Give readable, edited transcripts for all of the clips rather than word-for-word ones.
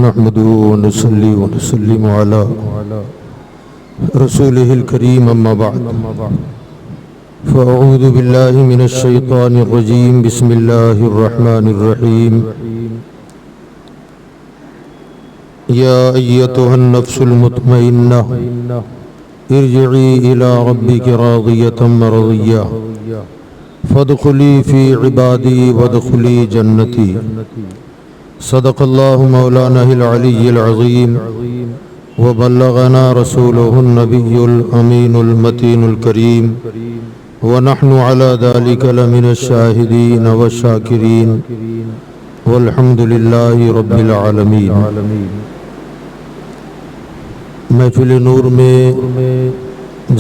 نحمده ونصلي ونسلم على رسوله الكريم أما بعد فأعوذ بالله من الشيطان الرجيم بسم الله الرحمن الرحيم يا أيتها النفس المطمئنة ارجعي إلى ربك راضية مرضية فادخلي في عبادي وادخلي جنتي صدق الله مولانا العلي العظيم وبلغنا رسوله النبي الأمين المتين الكريم ونحن على ذلك لمن الشاهدين والشاكرين والحمد لله رب العالمين۔ محفل نور میں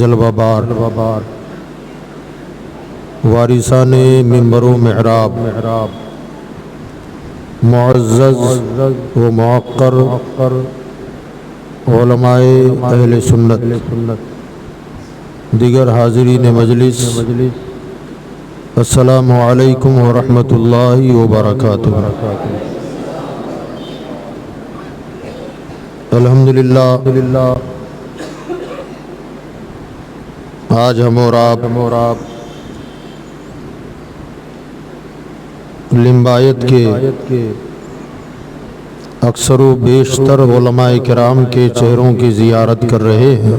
جلوہ بار وارثان منبر و محراب معزز و معقر علماء اہل سنت دیگر حاضرین مجلس السلام علیکم ورحمۃ اللہ وبرکاتہ۔ الحمدللہ آج ہم اور آپ لمبایت کے اکثر و بیشتر علماء کرام کے چہروں کی زیارت کر رہے ہیں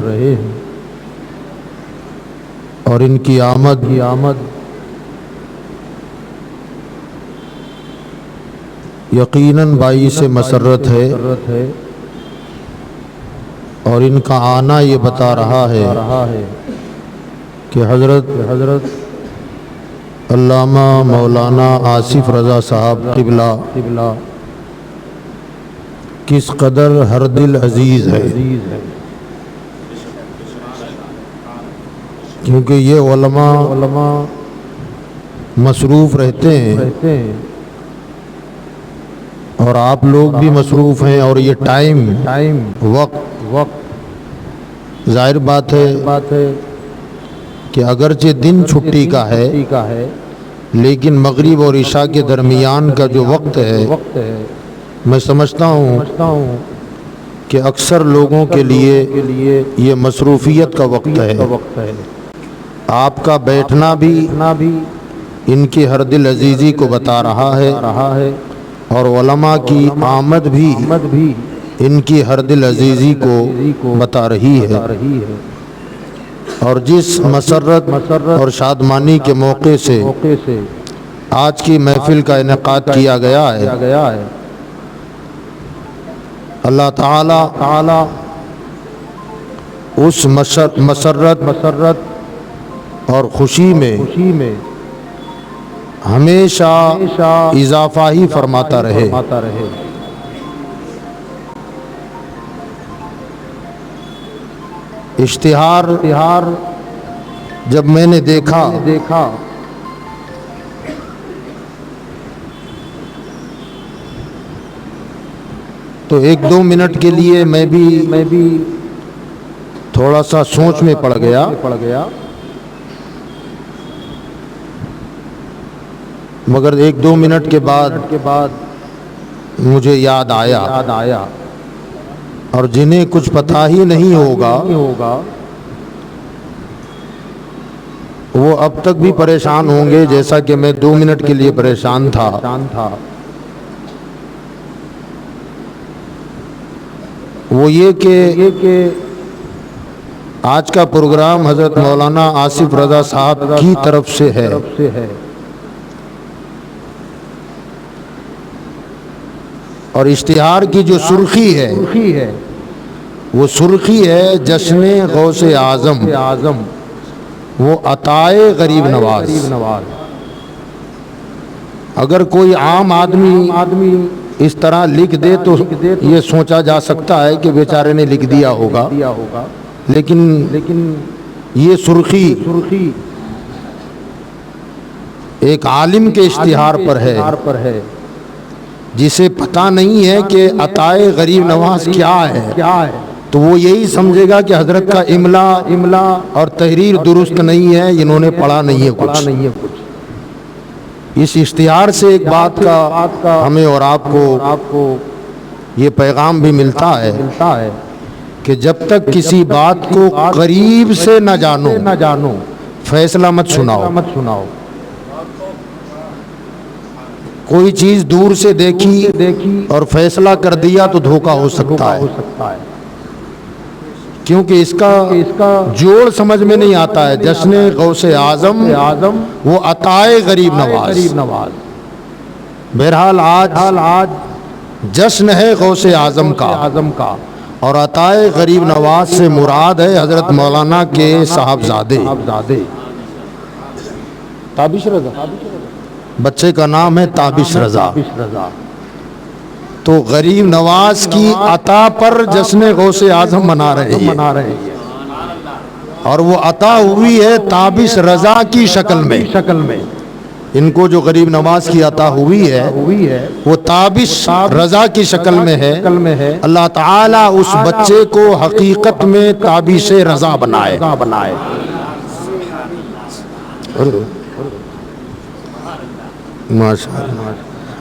اور ان کی آمد یقیناً باعث مسرت ہے اور ان کا آنا یہ بتا رہا ہے کہ حضرت علامہ مولانا آصف رضا صاحب قبلہ کس قدر ہر دل عزیز ہے، کیونکہ یہ علماء مصروف رہتے ہیں اور آپ لوگ بھی مصروف ہیں، اور یہ ٹائم وقت ظاہر بات ہے کہ اگرچہ دن چھٹی کا ہے لیکن مغرب اور عشاء کے درمیان کا جو وقت ہے میں سمجھتا ہوں کہ اکثر لوگوں کے لیے یہ مصروفیت کا وقت ہے۔ آپ کا بیٹھنا بھی ان کی ہر دل عزیزی کو بتا رہا ہے اور علماء کی آمد بھی ان کی ہر دل عزیزی کو بتا رہی ہے، اور جس مسرت اور شادمانی کے موقع سے آج کی محفل کا انعقاد کیا گیا ہے، اللہ تعالی اس مسرت اور خوشی میں ہمیشہ اضافہ ہی فرماتا رہے۔ اشتہار جب میں نے دیکھا تو ایک دو منٹ کے لیے میں بھی تھوڑا سا سوچ میں پڑ گیا، مگر ایک دو منٹ کے بعد مجھے یاد آیا، اور جنہیں کچھ پتہ ہی نہیں ہوگا وہ اب تک بھی پریشان ہوں گے جیسا کہ میں 2 منٹ کے لیے پریشان تھا۔ وہ یہ کہ آج کا پروگرام حضرت مولانا آصف رضا صاحب کی طرف سے ہے، اور اشتہار کی جو سرخی ہے وہ سرخی ہے جشن غوث اعظم، وہ عطائے غریب نواز۔ اگر کوئی عام آدمی اس طرح لکھ دے تو یہ سوچا جا سکتا ہے کہ بیچارے نے لکھ دیا ہوگا، لیکن یہ سرخی ایک عالم کے اشتہار پر ہے جسے پتہ نہیں ہے کہ عطائے غریب نواز کیا ہے، تو وہ یہی سمجھے گا کہ حضرت کا املا اور تحریر درست نہیں ہے، انہوں نے پڑھا نہیں ہے کچھ۔ اس اشتہار سے ایک بات کا ہمیں اور آپ کو یہ پیغام بھی ملتا ہے کہ جب تک کسی بات کو قریب سے نہ جانو فیصلہ مت سناؤ. کوئی چیز دور سے دیکھی اور فیصلہ کر دیا تو دھوکہ ہو سکتا ہے، کیونکہ اس کا جوڑ سمجھ میں نہیں آتا ہے. جشن غوث اعظم وہ عطائے غریب نواز. بہرحال آج جشن ہے غوث اعظم کا، اور عطائے غریب نواز سے مراد ہے حضرت مولانا کے صاحبزادے تابش رضا. بچے کا نام ہے تابش رضا. تو غریب نواز کی عطا پر جشن غوث اعظم منا رہے ہیں، اور وہ عطا ہوئی ہے تابش رضا کی شکل میں. ان کو جو غریب نواز کی عطا ہوئی ہے وہ تابش رضا کی شکل میں ہے. اللہ تعالیٰ اس بچے کو حقیقت میں تابش رضا بنائے. ماشاءاللہ.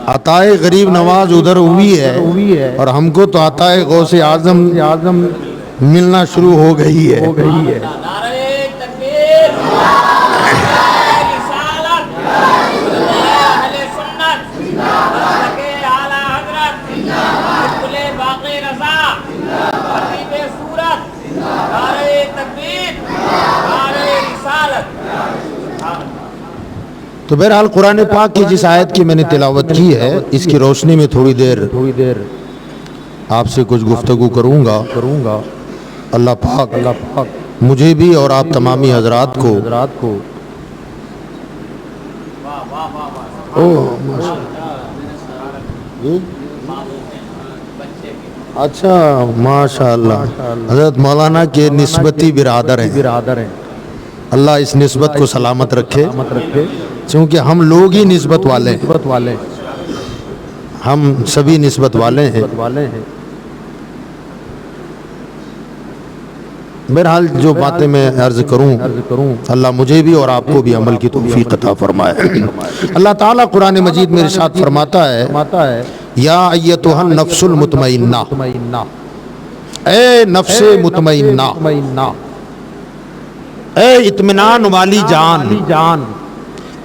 عطائے غریب نواز ادھر ہوئی ہے اور ہم کو تو عطائے غوث اعظم ملنا شروع ہو گئی ہے. تو بہرحال قرآن پاک کی جس آیت کی میں نے تلاوت کی ہے اس کی روشنی میں تھوڑی دیر آپ سے کچھ گفتگو کروں گا. اللہ پاک مجھے بھی اور آپ تمامی حضرات کو اچھا ماشاءاللہ حضرت مولانا کے نسبتی برادر ہیں. اللہ اس نسبت کو سلامت رکھے، چونکہ ہم لوگ ہی نسبت والے ہیں، ہم سبھی نسبت والے ہیں. بہرحال جو باتیں میں عرض کروں اللہ مجھے بھی اور آپ کو بھی عمل کی توفیق عطا فرمائے. اللہ تعالیٰ قرآن مجید میں ارشاد فرماتا ہے یا ایتھا النفس المطمئنہ، اے نفس مطمئنہ، اے اطمینان والی جان،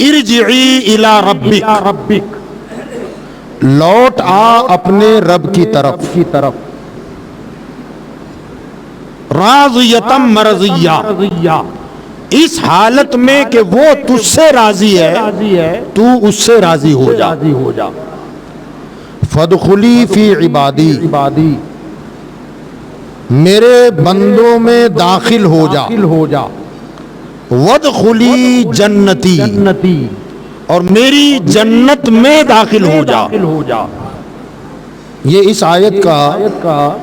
ارجعی الی ربک، لوٹ آ اپنے رب کی طرف، راضیۃ مرضیہ، اس حالت میں کہ وہ تجھ سے راضی ہے تو اس سے راضی ہو جا. فادخلی فی عبادی، میرے بندوں میں داخل ہو جا. وادخلی جنتی، اور میری جنت میں داخل ہو جا. یہ اس آیت کا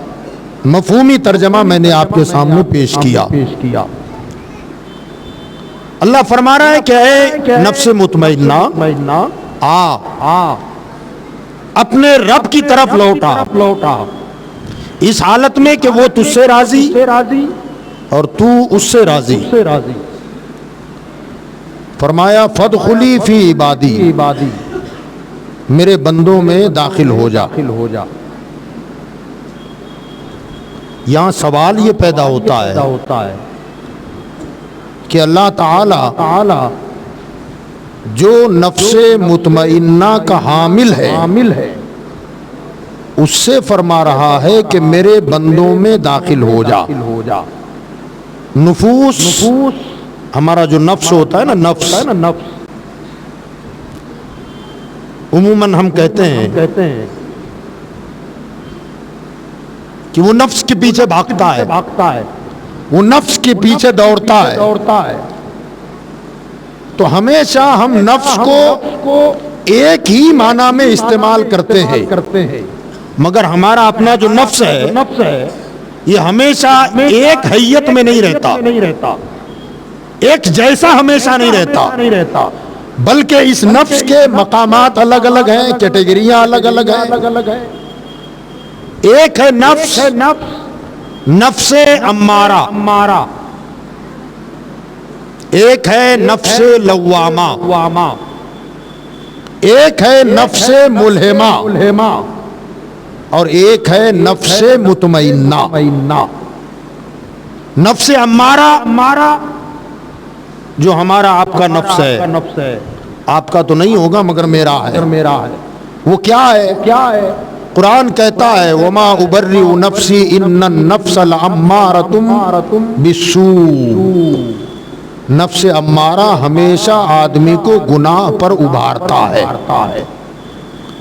مفہومی ترجمہ میں نے آپ کے سامنے پیش کیا. اللہ فرما رہا ہے کہ اے نفس مطمئنہ، آ اپنے رب کی طرف لوٹا، اس حالت میں کہ وہ تجھ سے راضی اور تو اس سے راضی. فرمایا فادخلی فی عبادی، میرے بندوں میں داخل ہو جا. یہاں سوال یہ پیدا ہوتا ہے کہ اللہ تعالی جو نفس مطمئنہ کا حامل ہے اس سے فرما رہا ہے کہ میرے بندوں میں داخل ہو جا. نفوس ہمارا جو نفس ہوتا ہے نا، نفس عموماً ہم کہتے ہیں کہ وہ نفس کے پیچھے بھاگتا ہے، وہ نفس کے پیچھے دوڑتا ہے. تو ہمیشہ ہم نفس کو ایک ہی معنی میں استعمال کرتے ہیں، مگر ہمارا اپنا جو نفس ہے یہ ہمیشہ ایک حیت میں نہیں رہتا، ایک جیسا ہمیشہ نہیں رہتا، بلکہ اس نفس کے مقامات الگ الگ ہیں، کیٹیگریاں الگ الگ ہیں. ایک ہے نفس امارہ، ایک ہے نفس لوامہ، ایک ہے نفس ملہمہ، اور ایک ہے نفس مطمئنہ. نفس امارہ جو ہمارا آپ کا نفس ہے، آپ کا تو نہیں ہوگا مگر میرا ہے. وہ کیا ہے؟ قرآن کہتا ہے وما ابرئ نفسی ان النفس لامارۃ بالسوء. نفس امارہ ہمیشہ آدمی کو گناہ پر ابھارتا ہے.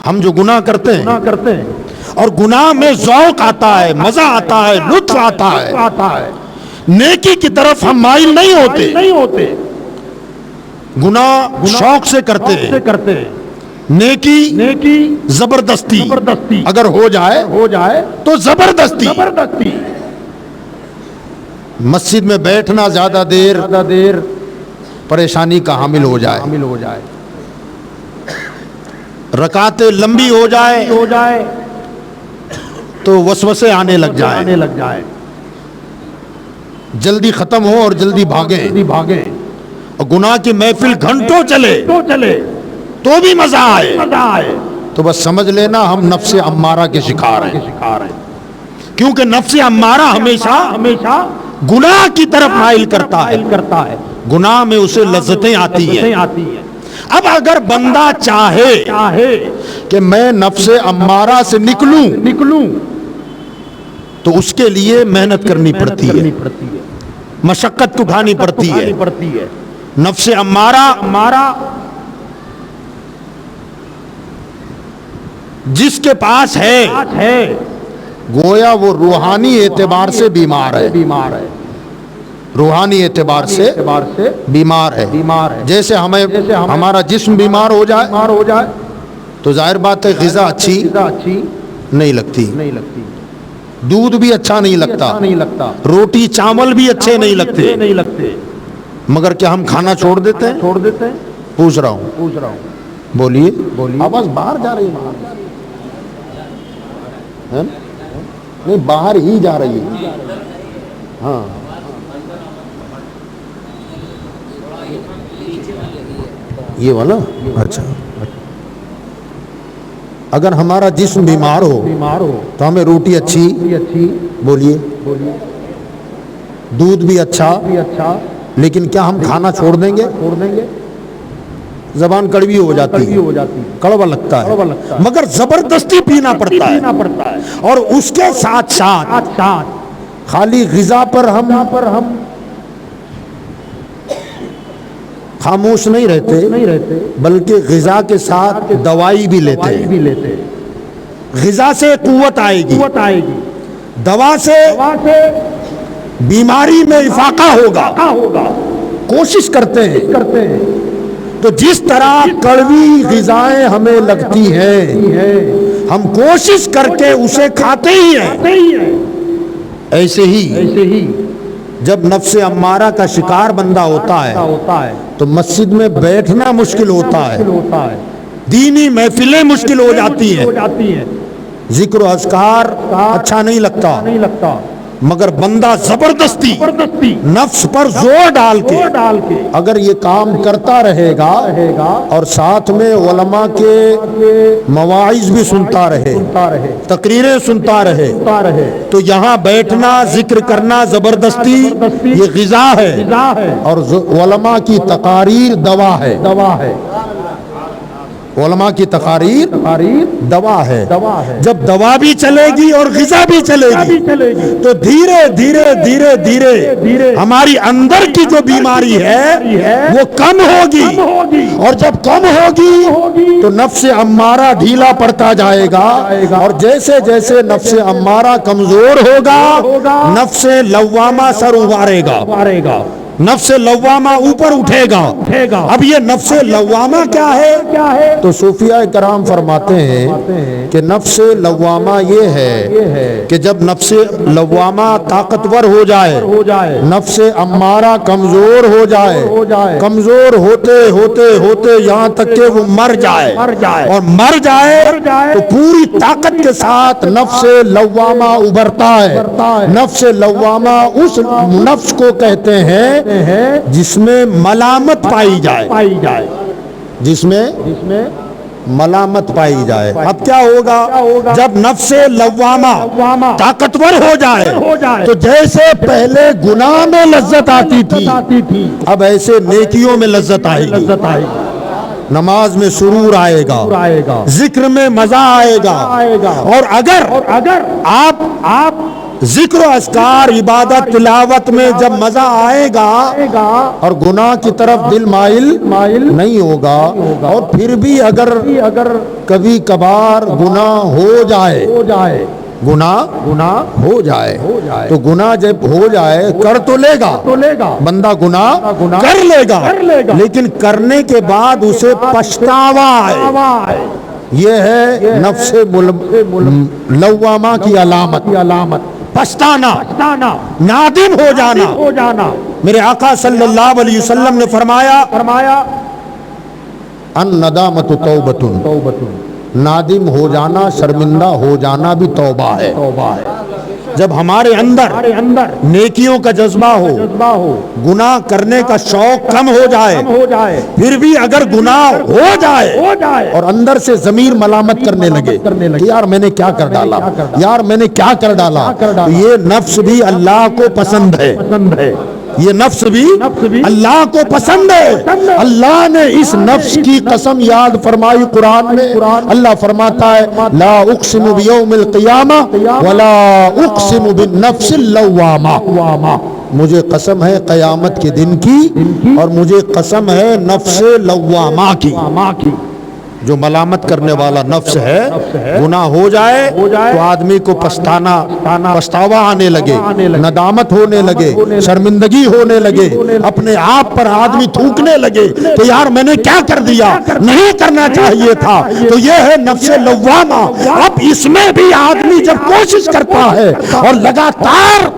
ہم جو گناہ کرتے ہیں اور گناہ میں ذوق آتا ہے، مزہ آتا ہے، لطف آتا ہے، نیکی کی طرف ہم مائل نہیں ہوتے. گناہ شوق سے کرتے ہیں، نیکی زبردستی اگر ہو جائے تو زبردستی. مسجد میں بیٹھنا زیادہ دیر پریشانی کا حامل ہو جائے، رکعتیں لمبی ہو جائے تو وسوسے آنے لگ جائے، جلدی ختم ہو اور جلدی بھاگیں. اور گناہ کی محفل گھنٹوں چلے تو بھی مزہ آئے تو بس سمجھ لینا ہم نفس امارہ کے شکار ہیں. کیونکہ نفس امارہ ہمیشہ گناہ کی طرف مائل کرتا ہے، گناہ میں اسے لذتیں آتی ہیں. اب اگر بندہ چاہے کہ میں نفس امارہ سے نکلوں تو اس کے لیے محنت کرنی پڑتی ہے، مشقت اٹھانی پڑتی ہے. نفس امارہ جس کے پاس ہے گویا وہ روحانی اعتبار سے بیمار ہے، روحانی اعتبار سے بیمار ہے. جیسے ہمارا جسم بیمار ہو جائے تو ظاہر بات ہے غذا اچھی نہیں لگتی، دودھ بھی اچھا نہیں لگتا، روٹی چاول بھی اچھے نہیں لگتے. مگر کیا ہم کھانا چھوڑ دیتے ہیں؟ پوچھ رہا ہوں، بولیے. آواز باہر جا رہی ہے؟ نہیں، باہر ہی جا رہی ہے. ہاں، یہ والا. اچھا، اگر ہمارا جسم بیمار ہو تو ہمیں روٹی اچھی بولیے، دودھ بھی اچھا، لیکن کیا ہم کھانا چھوڑ دیں گے؟ زبان کڑوی ہو جاتی ہے، کڑوا لگتا ہے، مگر زبردستی پینا پڑتا ہے. اور اس کے ساتھ خالی غذا پر ہم خاموش نہیں رہتے، بلکہ غذا کے ساتھ دوائی بھی لیتے ہیں. غذا سے قوت آئے گی، دوا سے بیماری میں افاقہ ہوگا. کوشش کرتے ہیں تو جس طرح کڑوی غذائیں ہمیں لگتی ہیں ہم کوشش کر کے اسے کھاتے ہی ہیں. ایسے ہی جب نفس امارہ کا شکار بندہ ہوتا ہے تو مسجد میں بیٹھنا مشکل ہوتا ہے، دینی محفلیں مشکل ہو جاتی ہیں، ذکر و اذکار اچھا نہیں لگتا. مگر بندہ زبردستی نفس پر زور ڈال کے اگر یہ کام کرتا رہے گا اور ساتھ میں علماء کے مواعظ بھی سنتا رہے، تقریریں سنتا رہے، تو یہاں بیٹھنا ذکر کرنا زبردستی یہ غذا ہے اور علماء کی تقاریر دوا ہے. علماء کی تقاریر دوا ہے. جب دوا بھی چلے گی اور غذا بھی چلے گی تو دھیرے دھیرے ہماری اندر کی جو بیماری ہے وہ کم ہوگی، اور جب کم ہوگی تو نفس امارہ ڈھیلا پڑتا جائے گا. اور جیسے جیسے نفس امارہ کمزور ہوگا نفس لوامہ سر ابھارے گا، نفس لوامہ اوپر اٹھے گا. اب یہ نفس لوامہ کیا ہے؟ تو صوفیاء کرام فرماتے ہیں کہ نفس لوامہ یہ ہے کہ جب نفس لوامہ طاقتور ہو جائے، نفس امارہ کمزور ہو جائے، کمزور ہوتے یہاں تک کہ وہ مر جائے، اور مر جائے تو پوری طاقت کے ساتھ نفس لوامہ ابھرتا ہے. نفس لوامہ اس نفس کو کہتے ہیں جس میں ملامت پائی جائے، جس میں ملامت پائی جائے۔ اب کیا ہوگا؟ جب نفس لوامہ طاقتور ہو جائے تو جیسے پہلے گناہ میں لذت آتی تھی اب ایسے نیکیوں میں لذت آئے گی، نماز میں سرور آئے گا، ذکر میں مزہ آئے گا۔ اور اگر آپ ذکر و اذکار عبادت تلاوت میں جب مزہ آئے گا اور گناہ کی طرف دل مائل نہیں ہوگا، اور پھر بھی اگر کبھی کبھار گناہ ہو جائے تو گناہ جب ہو جائے کر تو لے گا بندہ، گناہ کر لے گا، لیکن کرنے کے بعد اسے پچھتاوا ہے۔ یہ ہے نفس لوامہ کی علامت، پچھتانا، نادم ہو جانا۔ میرے آقا صلی اللہ علیہ وسلم نے فرمایا الندامۃ توبۃ، نادم ہو جانا، شرمندہ ہو جانا بھی توبہ ہے۔ جب ہمارے اندر نیکیوں کا جذبہ ہو، گناہ کرنے کا شوق کم ہو جائے، پھر بھی اگر گناہ ہو جائے اور اندر سے ضمیر ملامت کرنے لگے کہ یار میں نے کیا کر ڈالا، یہ نفس بھی اللہ کو پسند ہے، یہ نفس بھی اللہ کو پسند ہے۔ اللہ نے اس نفس کی قسم یاد فرمائی قرآن میں، اللہ فرماتا ہے لا اقسم بیوم القیامہ ولا اقسم بالنفس اللوامہ، مجھے قسم ہے قیامت کے دن کی اور مجھے قسم ہے نفس لوامہ کی۔ جو ملامت کرنے والا نفس ہے، گناہ ہو جائے تو آدمی کو پچھتاوا آنے لگے، ندامت ہونے لگے، شرمندگی ہونے لگے، اپنے آپ پر آدمی تھوکنے لگے کہ یار میں نے کیا کر دیا، نہیں کرنا چاہیے تھا۔ تو یہ ہے نفس لوامہ۔ اب اس میں بھی آدمی جب کوشش کرتا ہے اور لگاتار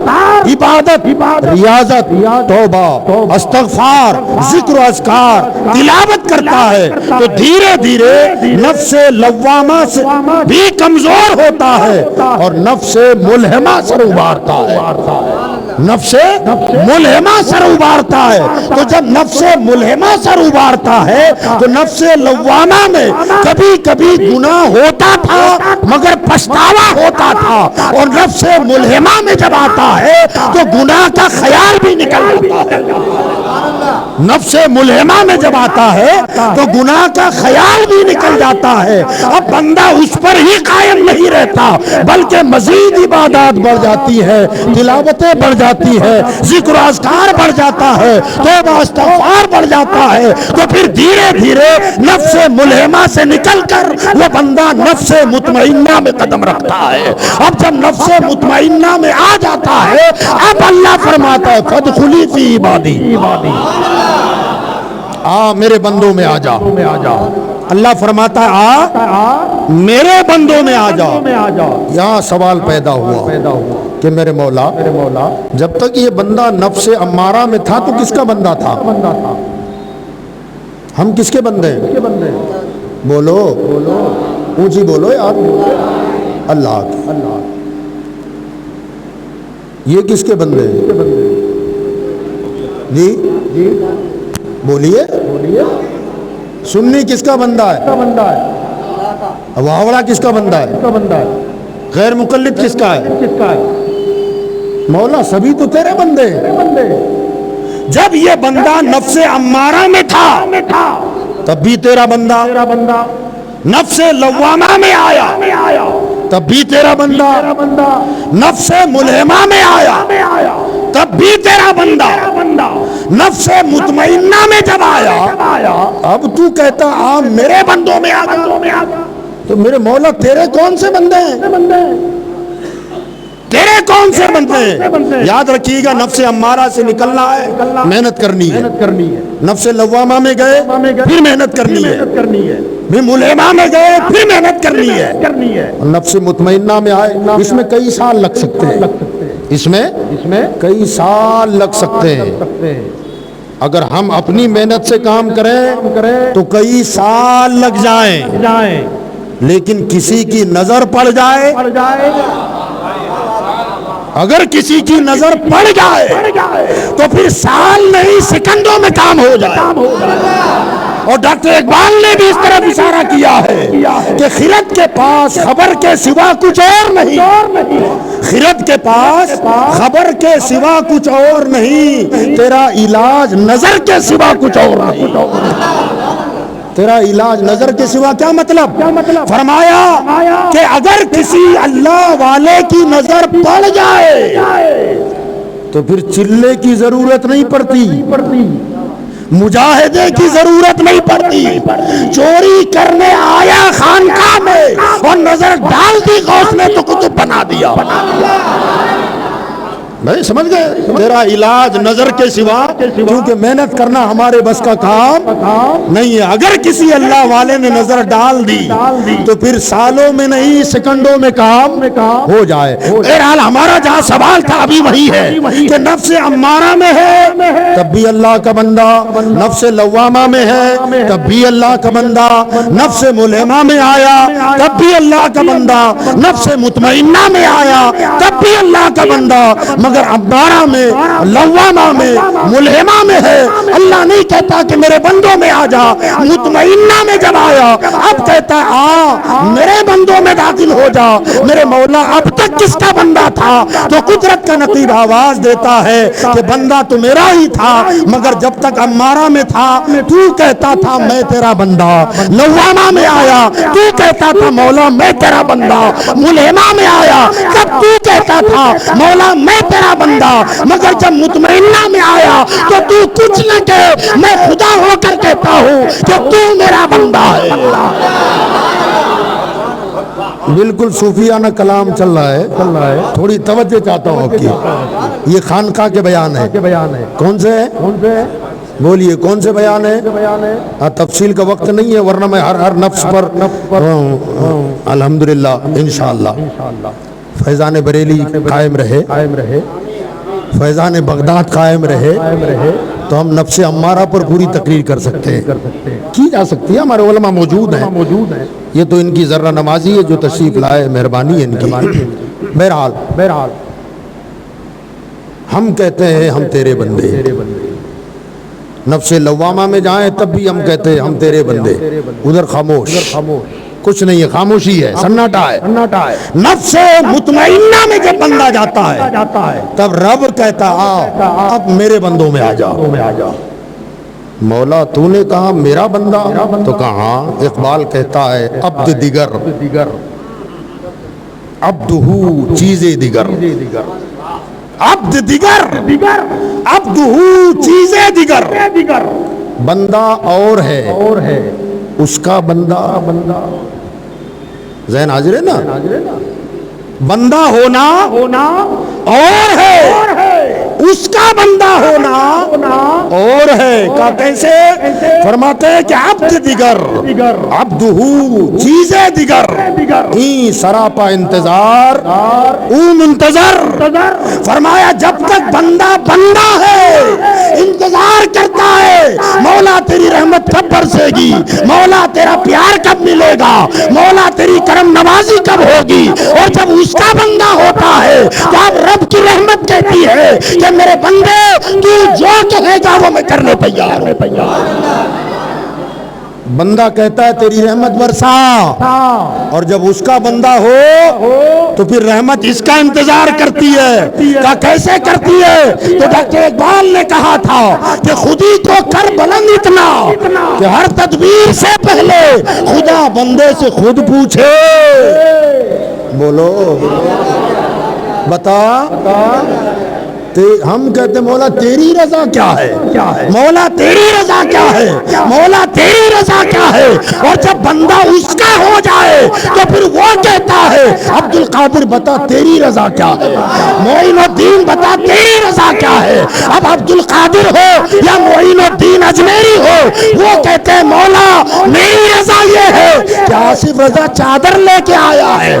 عبادت، ریاضت، توبہ، استغفار، ذکر و اذکار، تلاوت کرتا ہے تو دھیرے دھیرے نفس لوامہ سے بھی کمزور ہوتا ہے اور نفس ملہمہ سر ابھارتا ہے، نفس ملہمہ سر ابھارتا ہے۔ تو جب نفس ملہمہ سر ابھارتا ہے تو نفس لوامہ میں کبھی کبھی گناہ ہوتا تھا مگر پچھتاوا ہوتا تھا، اور نفس ملہمہ میں جب آتا ہے تو گناہ کا خیال بھی نکل جاتا ہے۔ نفس ملہمہ میں جب آتا ہے تو گناہ کا خیال بھی نکل جاتا ہے۔ اب بندہ اس پر ہی قائم نہیں رہتا بلکہ مزید عبادات بڑھ جاتی ہے، تلاوتیں بڑھ جاتی ہے، ذکر و اذکار بڑھ جاتا ہے، توبہ استغفار بڑھ جاتا ہے۔ تو پھر دھیرے دھیرے نفس ملہمہ سے نکل کر وہ بندہ نفس مطمئنہ میں قدم رکھتا ہے۔ اب جب نفس مطمئنہ میں آ جاتا ہے اب اللہ فرماتا ہے فادخلی فی عبادی، میرے بندوں میں آ جا۔ اللہ فرماتا ہے میرے بندوں میں آ جا۔ یہاں سوال پیدا ہوا کہ میرے مولا جب تک یہ بندہ نفس امارہ میں تھا تو کس کا بندہ تھا؟ ہم کس کے بندے ہیں؟ بولو اونچی بولو یار، اللہ کے۔ یہ کس کے بندے ہیں؟ جی بولیے، سنی کس کا بندہ ہے؟ واوڑا کس کا بندہ ہے؟ غیر مقلد کس کا ہے؟ مولا سبھی تو تیرے بندے ہیں۔ جب یہ بندہ نفس امارہ میں تھا تب بھی تیرا بندہ، نفس لوامہ میں آیا تب بھی تیرا بندہ، نفس ملہمہ میں آیا تب بھی تیرا بندہ، نفس مطمئنہ میں جب آیا اب تو کہتا میرے بندوں میں آ گیا۔ تو میرے مولا تیرے کون سے بندے ہیں؟ تیرے کون سے بندے ہیں؟ یاد رکھیے گا نفس امارہ سے نکلنا ہے، محنت کرنی ہے۔ نفس لوامہ میں گئے پھر محنت کرنی ہے، پھر ملہمہ میں گئے پھر محنت کرنی ہے، نفس مطمئنہ میں آئے۔ اس میں کئی سال لگ سکتے ہیں، اس میں کئی سال لگ سکتے ہیں۔ اگر ہم اپنی محنت سے کام کریں تو کئی سال لگ جائیں، لیکن کسی کی نظر پڑ جائے، اگر کسی کی نظر پڑ جائے تو پھر سال نہیں سیکنڈوں میں کام ہو جائے۔ اور ڈاکٹر اقبال نے بھی اس طرف اشارہ کیا ہے کہ خرد کے پاس خبر کے سوا کچھ اور نہیں، خرد کے پاس خبر کے سوا کچھ اور نہیں، تیرا علاج نظر کے سوا کچھ اور نہیں، تیرا علاج نظر کے سوا کیا مطلب؟ فرمایا کہ اگر کسی اللہ والے کی نظر پڑ جائے تو پھر چلے کی ضرورت نہیں پڑتی، مجاہدے کی ضرورت نہیں پڑتی، چوری کرنے آیا خانقاہ میں اور نظر ڈال دی غوث نے تو کتب بنا دیا۔ نہیں سمجھ گئے؟ تیرا علاج نظر کے سوا، کیونکہ محنت کرنا ہمارے بس کا کام نہیں ہے۔ اگر کسی اللہ والے نے نظر ڈال دی تو پھر سالوں میں نہیں سیکنڈوں میں کام ہو جائے۔ بہرحال ہمارا جہاں سوال تھا ابھی وہی ہے کہ نفس امارہ میں ہے تب بھی اللہ کا بندہ، نفس لوامہ میں ہے تب بھی اللہ کا بندہ، نفس ملہمہ میں آیا تب بھی اللہ کا بندہ، نفس مطمئنہ میں آیا تب بھی اللہ کا بندہ، مگر امارہ میں، لوامہ میں، ملہمہ میں ہے اللہ نہیں کہتا کہ میرے بندوں میں آ جا۔ مطمئنہ میں جب آیا اب کہتا ہے آ میرے بندوں میں داخل ہو جا۔ میرے مولا اب تک کس کا بندہ تھا؟ تو قدرت کا نقیب آواز دیتا ہے کہ بندہ تو میرا ہی تھا، مگر جب تک امارہ میں تھا تو کہتا تھا میں تیرا بندہ، لوامہ میں آیا تو کہتا تھا مولا میں تیرا بندہ، ملہمہ میں آیا تب تو کہتا تھا مولا میں تیرا بندہ، مگر جب مطمئنہ میں آیا تو کچھ نہ کہ میں خدا ہو کر کہتا ہوں کہ تو میرا بندہ ہے۔ بالکل صوفیانہ کلام چل رہا ہے، تھوڑی توجہ چاہتا ہوں آپ کی۔ یہ خانقاہ کے بیان ہے، کون سے بولیے کون سے بیان ہے؟ تفصیل کا وقت نہیں ہے ورنہ میں ہر نفس پر الحمدللہ انشاءاللہ فیضان بریلی قائم رہے، فیضان بغداد قائم رہے تو ہم نفس امارہ پر پوری تقریر کر سکتے ہیں، کی جا سکتی ہے، ہمارے علماء موجود ہیں، یہ تو ان کی ذرہ نمازی ہے جو تشریف لائے، مہربانی ہے ان کی۔ بہرحال ہم کہتے ہیں ہم تیرے بندے، نفس لوامہ میں جائیں تب بھی ہم کہتے ہیں ہم تیرے بندے، ادھر خاموش، کچھ نہیں ہے، خاموشی ہے، سناٹا ہے۔ نفس مطمئنہ میں جب بندہ جاتا ہے تب رب کہتا اب میرے بندوں میں آ جا۔ مولا تو نے کہا میرا بندہ تو کہاں؟ اقبال کہتا ہے عبد دیگر، عبدہو چیز دیگر، عبد دیگر، عبدہو چیز دیگر، بندہ اور ہے اس کا بندہ ذہن حاضر ہے نا؟ بندہ ہونا اور ہے، اس کا بندہ ہونا اور ہے۔ کا کیسے؟ فرماتے ہیں کہ عبد دیگر، عبدہو چیز دیگر، این سراپا انتظار او منتظر۔ فرمایا جب تک بندہ بندہ ہے انتظار کرتا ہے مولا تیری رحمت کب برسے گی، مولا تیرا پیار کب ملے گا، مولا تیری کرم نوازی کب ہوگی۔ اور جب اس کا بندہ ہوتا ہے تو اب رب کی رحمت کہتی ہے کہ میرے بندے تو جو کہے گا وہ میں کرنے تیار ہوں۔ بندہ کہتا ہے تیری رحمت برسا، اور جب اس کا بندہ ہو تو پھر رحمت اس کا انتظار کرتی ہے۔ کیسے کرتی ہے؟ تو ڈاکٹر اقبال نے کہا تھا کہ خودی کو کر بلند اتنا کہ ہر تدبیر سے پہلے خدا بندے سے خود پوچھے۔ بولو بتا، ہم کہتے مولا تیری رضا کیا ہے، مولا تیری رضا کیا ہے، مولا تیری رضا کیا ہے۔ اور جب بندہ اس کا ہو جائے تو پھر وہ کہتا ہے عبد القادر بتا تیری رضا کیا ہے، معین الدین بتا تیری رضا کیا ہے۔ اب عبد القادر ہو یا معین الدین اجمیری ہو وہ کہتے ہیں مولا میری رضا یہ ہے کہ آصف رضا چادر لے کے آیا ہے،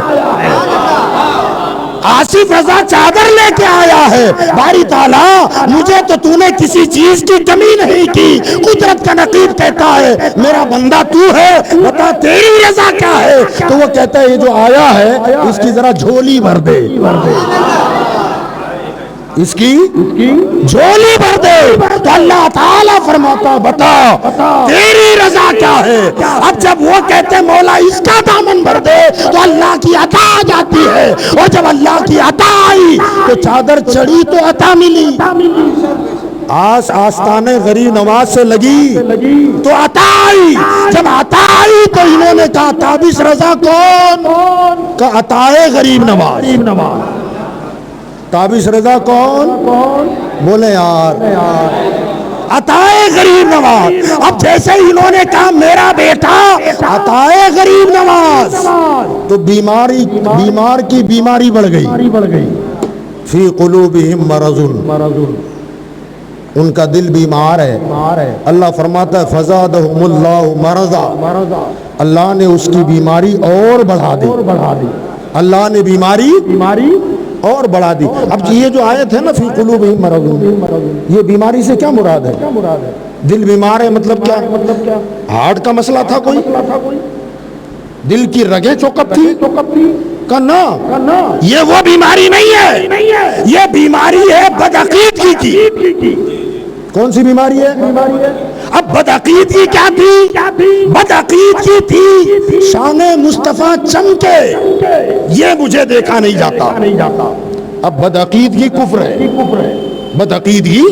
آصف رضا چادر لے کے آیا ہے۔ باری تعالیٰ مجھے تو نے کسی چیز کی کمی نہیں کی۔ قدرت کا نقیب کہتا ہے میرا بندہ تو ہے، بتا تیری رضا کیا ہے۔ تو وہ کہتا ہے یہ جو آیا ہے اس کی ذرا جھولی بھر دے۔ اس کی جھولی بھر دے. تو اللہ تعالیٰ فرماتا بتا تیری رضا کیا ہے. اب جب وہ کہتے مولا اس کا دامن بھر دے تو اللہ کی عطا آ جاتی ہے, اور جب اللہ کی عطا آئی تو چادر چڑھی تو عطا ملی. آستانے غریب نواز سے لگی تو عطا آئی. جب عطا آئی تو انہوں نے کہا تابش رضا کون؟ کہ عطائے غریب نواز. تابش رضا کون؟ بولے یار عطائے غریب نواز. اب جیسے انہوں نے کہا میرا بیٹا عطائے غریب نواز, تو بیمار کی بیماری بڑھ گئی. فی قلوبہم مرض, ان کا دل بیمار ہے. اللہ فرماتا ہے فزادہم اللہ مرضا, اللہ نے اس کی بیماری اور بڑھا دی. اللہ نے بیماری اور بڑھا دی. اب یہ جو آیت ہے نا فی قلوبہم مرض, یہ بیماری سے کیا مراد ہے؟ دل بیمار ہے مطلب کیا؟ ہارٹ کا مسئلہ تھا کوئی؟ دل کی رگیں چوکب تھی؟ کہنا یہ وہ بیماری نہیں ہے, یہ بیماری ہے بدعقیدگی کی. کون سی بیماری ہے؟ اب بدعقیدگی کیا تھی؟ بدعقیدگی تھی شان مصطفیٰ چمکے, یہ مجھے دیکھا نہیں جاتا. اب بدعقیدگی کفر ہے. بدعقیدگی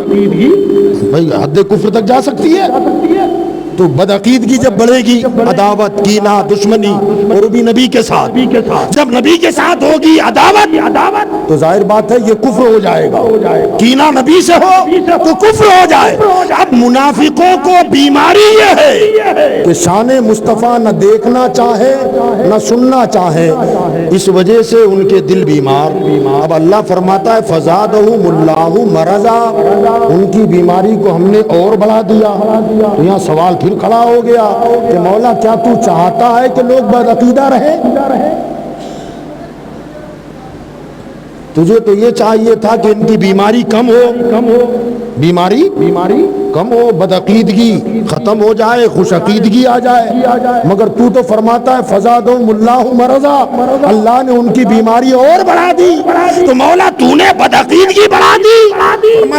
بھائی حد کفر تک جا سکتی ہے. تو بدعقیدگی جب بڑھے گی, عداوت کینہ دشمنی, اور بھی نبی کے ساتھ, جب نبی کے ساتھ ہوگی عداوت تو ظاہر بات ہے یہ کفر ہو جائے گا. کینہ نبی سے ہو تو کفر ہو جائے. اب منافقوں کو بیماری یہ ہے کہ شان مصطفیٰ نہ دیکھنا چاہے نہ سننا چاہے, اس وجہ سے ان کے دل بیمار. اب اللہ فرماتا ہے فزادہم اللہ مرضا, ان کی بیماری کو ہم نے اور بڑھا دیا. تو یہاں سوال پھر کھڑا ہو گیا کہ مولا کیا تو چاہتا ہے کہ لوگ بدعقیدہ رہے؟ تجھے تو یہ چاہیے تھا کہ ان کی بیماری کم ہو, بیماری کم ہو, بدعقیدگی ختم ہو جائے, خوش عقیدگی آ جائے. مگر تو فرماتا ہے فزادہم اللہ مرضا, اللہ نے ان کی بیماری اور بڑھا دی. تو مولا تو نے بدعقیدگی بڑھا دی؟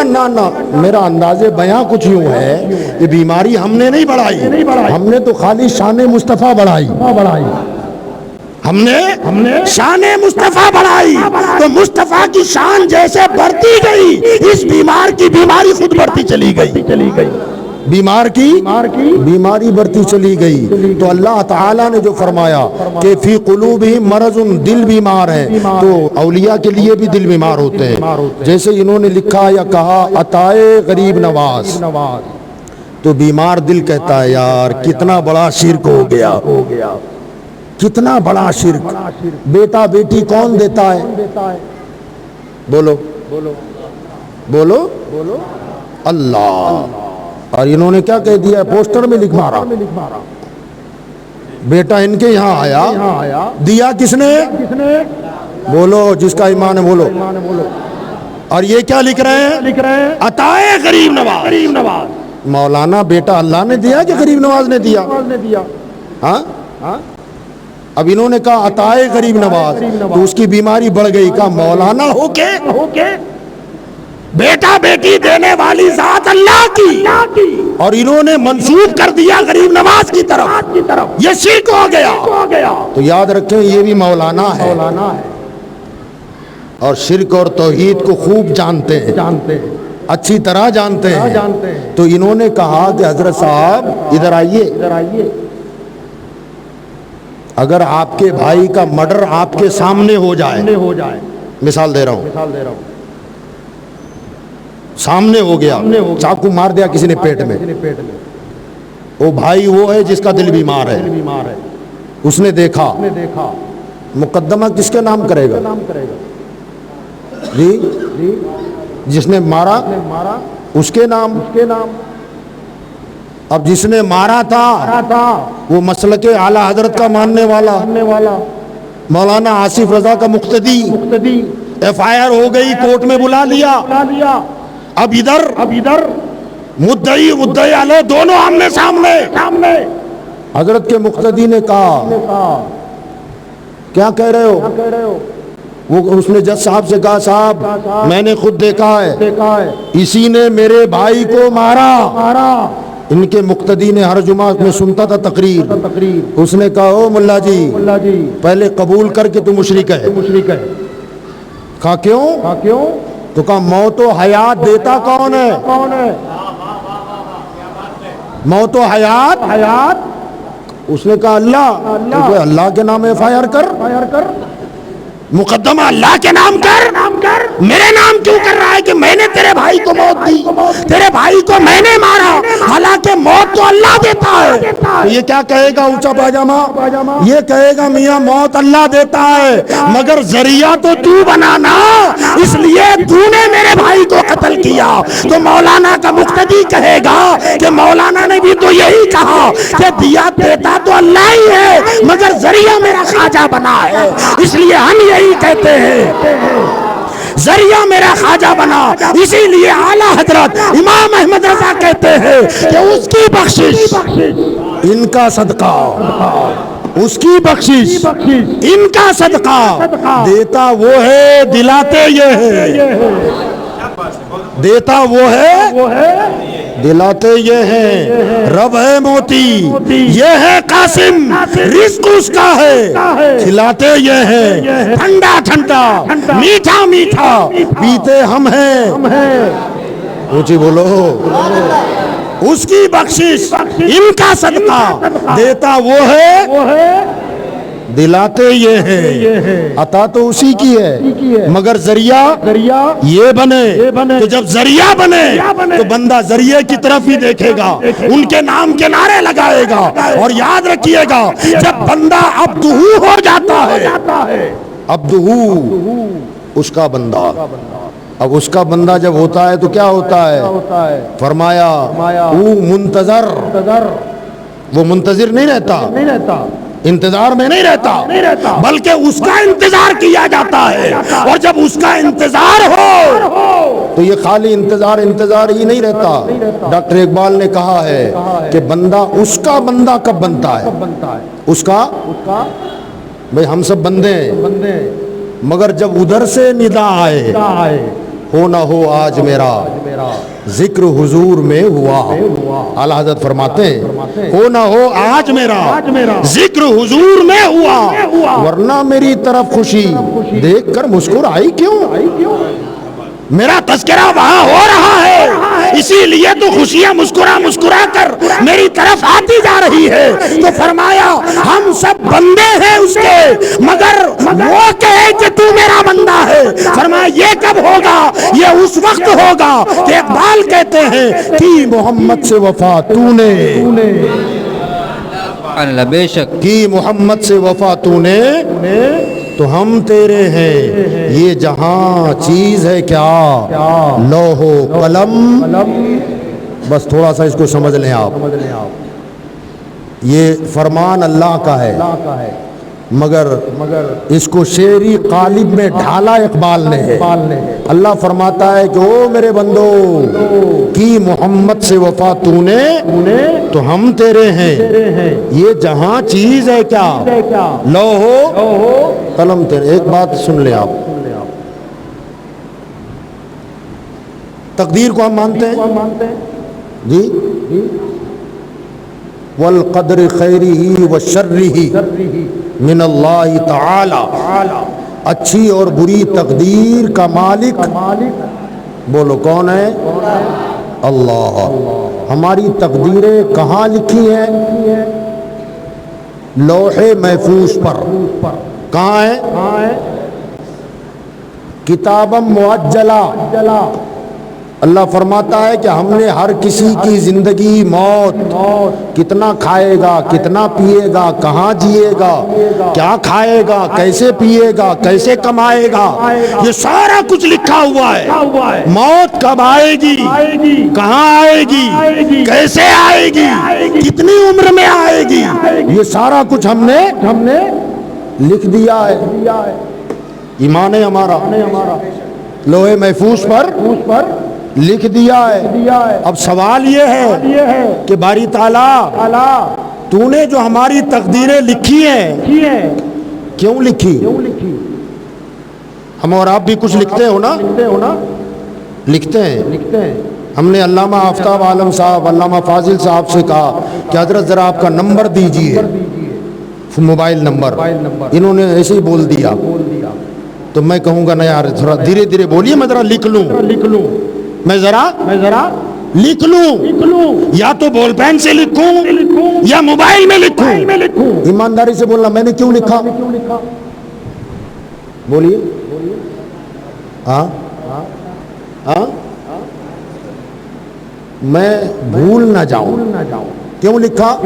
نہ, میرا انداز بیاں کچھ یوں ہے کہ بیماری ہم نے نہیں بڑھائی, ہم نے تو خالی شان مصطفیٰ بڑھائی. ہم نے شان مصطفیٰ بڑھائی. تو مصطفیٰ کی شان جیسے بڑھتی گئی, اس بیمار کی بیماری خود بڑھتی چلی گئی. بیمار کی بیماری بڑھتی چلی گئی. تو اللہ تعالیٰ نے جو فرمایا کہ فی قلوبہم مرض, دل بیمار ہے, تو اولیاء کے لیے بھی دل بیمار ہوتے ہیں. جیسے انہوں نے لکھا یا کہا عطائے غریب نواز, تو بیمار دل کہتا ہے یار کتنا بڑا شرک ہو گیا, کتنا بڑا شرک. بیٹا بیٹی کون دیتا ہے؟ بولو اللہ. اور انہوں نے کیا کہہ دیا, پوسٹر میں لکھ مارا بیٹا ان کے یہاں آیا, دیا کس نے؟ بولو جس کا ایمان ہے بولو. اور یہ کیا لکھ رہے ہیں؟ عطائے غریب نواز. مولانا بیٹا اللہ نے دیا کہ غریب نواز نے دیا؟ ہاں. اب انہوں نے کہا عطائے غریب نواز, تو اس کی بیماری بڑھ گئی. کہا مولانا ہو کے بیٹا بیٹی دینے والی ذات اللہ کی, اور انہوں نے منسوب کر دیا غریب نواز کی طرف, یہ شرک ہو گیا. تو یاد رکھیں یہ بھی مولانا ہے, اور شرک اور توحید کو خوب جانتے ہیں, اچھی طرح جانتے ہیں. تو انہوں نے کہا کہ حضرت صاحب ادھر آئیے, اگر آپ کے بھائی کا مرڈر آپ کے سامنے ہو جائے, مثال دے رہا ہوں, سامنے ہو گیا, چاقو مار دیا کسی نے پیٹ میں, وہ بھائی وہ ہے جس کا دل بیمار ہے, اس نے دیکھا, مقدمہ کس کے نام کرے گا؟ جی جس نے مارا اس کے نام. اب جس نے مارا تھا وہ مسلک اعلی حضرت کا ماننے والا مولانا آصف رضا کا مقتدی, ایف آئی آر ہو گئی, کورٹ میں بلا لیا. اب ادھر مدعی علیہ دونوں آمنے سامنے. حضرت کے مقتدی نے کہا کیا کہہ رہے ہو؟ وہ اس نے جج صاحب سے کہا صاحب میں نے خود دیکھا ہے اسی نے میرے بھائی کو مارا. ان کے مقتدی نے ہر جمعہ میں سنتا تھا تقریر. اس نے کہا او ملا جی پہلے قبول کر کے تو مشرک ہے. کہا کیوں؟ تو کہا موت و حیات دیتا کون ہے؟ موت و حیات اس نے کہا اللہ. اللہ کے نام FIR کر, مقدمہ اللہ کے نام کر. میرے نام کیوں کر رہا ہے کہ میں نے تیرے بھائی کو موت دی, تیرے بھائی کو میں نے مارا, حالانکہ موت تو اللہ دیتا ہے. یہ کیا کہے گا اونچا پاجامہ؟ یہ کہے گا میاں موت اللہ دیتا ہے مگر ذریعہ تو تو بنانا, اس لیے تو نے میرے بھائی کو قتل کیا. تو مولانا کا مقتدی کہے گا کہ مولانا نے بھی تو یہی کہا کہ دیا دیتا تو اللہ ہی ہے مگر ذریعہ میرا خواجہ بنا ہے. اس لیے ہم یہی کہتے ہیں ذریعہ میرا خواجہ بنا. اسی لیے اعلیٰ حضرت امام احمد رضا کہتے ہیں کہ اس کی بخشش ان کا صدقہ, اس کی بخشش ان کا صدقہ. دیتا وہ ہے دلاتے یہ ہے, دیتا وہ ہے دلاتے یہ ہیں. رب ہے موتی یہ ہے قاسم, رزق اس کا ہے کھلاتے یہ ہیں. ٹھنڈا ٹھنڈا میٹھا میٹھا پیتے ہم ہیں. اونچی بولو. اس کی بخشش ان کا صدقہ. دیتا وہ ہے دلاتے یہ ہیں. عطا تو اسی کی ہے مگر ذریعہ یہ بنے. تو جب ذریعہ بنے تو بندہ ذریعے کی طرف ہی دیکھے گا, ان کے نام کے نعرے لگائے گا. اور یاد رکھیے گا جب بندہ عبدہ ہو جاتا ہے, عبدہ اس کا بندہ, اب اس کا بندہ جب ہوتا ہے تو کیا ہوتا ہے؟ فرمایا وہ منتظر, وہ منتظر نہیں رہتا, انتظار میں نہیں رہتا بلکہ اس کا انتظار کیا جاتا ہے. اور جب اس کا انتظار ہو تو یہ خالی انتظار ہی نہیں رہتا. ڈاکٹر اقبال نے کہا ہے کہ بندہ اس کا بندہ کب بنتا ہے؟ اس کا بھئی ہم سب بندے ہیں مگر جب ادھر سے ندا آئے ہو نہ ہو آج میرا ذکر حضور میں ہوا. اعلیٰ حضرت فرماتے ہیں ہو نہ ہو آج میرا ذکر حضور میں ہوا, ورنہ میری طرف خوشی دیکھ کر مسکرائی کیوں؟ میرا تذکرہ وہاں ہو رہا ہے اسی لیے تو خوشیاں مسکرا کر میری طرف آتی جا رہی ہے. تو فرمایا ہم سب بندے ہیں اس کے مگر وہ کہے کہ تو میرا بندہ ہے. فرمایا یہ کب ہوگا؟ یہ اس وقت ہوگا کہ اقبال کہتے ہیں کہ محمد سے وفا تو نے, بے شک کی محمد سے وفا تو نے تو ہم تیرے ہیں. یہ جہاں چیز ہے کیا لوح و قلم. بس تھوڑا سا اس کو سمجھ لیں آپ. یہ فرمان اللہ کا ہے مگر اس کو شعری قالب میں ڈھالا اقبال نے ہے. اللہ فرماتا ہے کہ او میرے بندو کی محمد سے وفا تو نے تو ہم تیرے ہیں. یہ جہاں چیز ہے کیا لوح و قلم تیرے. ایک بات سن لیں آپ, تقدیر کو ہم مانتے ہیں جی, والقدر خیرہ و شرہ من اللہ تعالی. اچھی اور بری تقدیر کا مالک بولو کون ہے؟ اللہ. ہماری تقدیریں کہاں لکھی ہیں؟ لوح محفوظ پر. کہاں ہے؟ کتاب معجلہ. اللہ فرماتا ہے کہ ہم نے ہر کسی کی زندگی موت, کتنا کھائے گا, کتنا پیے گا, کہاں جیے گا, کیا کھائے گا, کیسے پیے گا, کیسے کمائے گا, یہ سارا کچھ لکھا ہوا ہے. موت کب آئے گی, کہاں آئے گی, کیسے آئے گی, کتنی عمر میں آئے گی, یہ سارا کچھ ہم نے لکھ دیا ہے. ایمان ہے ہمارا لوح محفوظ پر لکھ دیا ہے. اب سوال یہ ہے کہ باری تعالیٰ تو نے جو ہماری تقدیریں لکھی ہیں کیوں لکھی؟ ہم اور آپ بھی کچھ لکھتے ہو نا؟ لکھتے ہیں. ہم نے علامہ آفتاب عالم صاحب، علامہ فاضل صاحب سے کہا کہ حضرت ذرا آپ کا نمبر دیجئے، موبائل نمبر. انہوں نے ایسے ہی بول دیا. تو میں کہوں گا نا یار تھوڑا دھیرے دھیرے بولیے، میں ذرا لکھ لوں، میں ذرا لکھ لوں، یا تو بول پین سے لکھوں یا موبائل میں لکھوں. ایمانداری سے بولنا، میں نے کیوں لکھا؟ بولیے. ہاں میں بھول نہ جاؤں. کیوں لکھا؟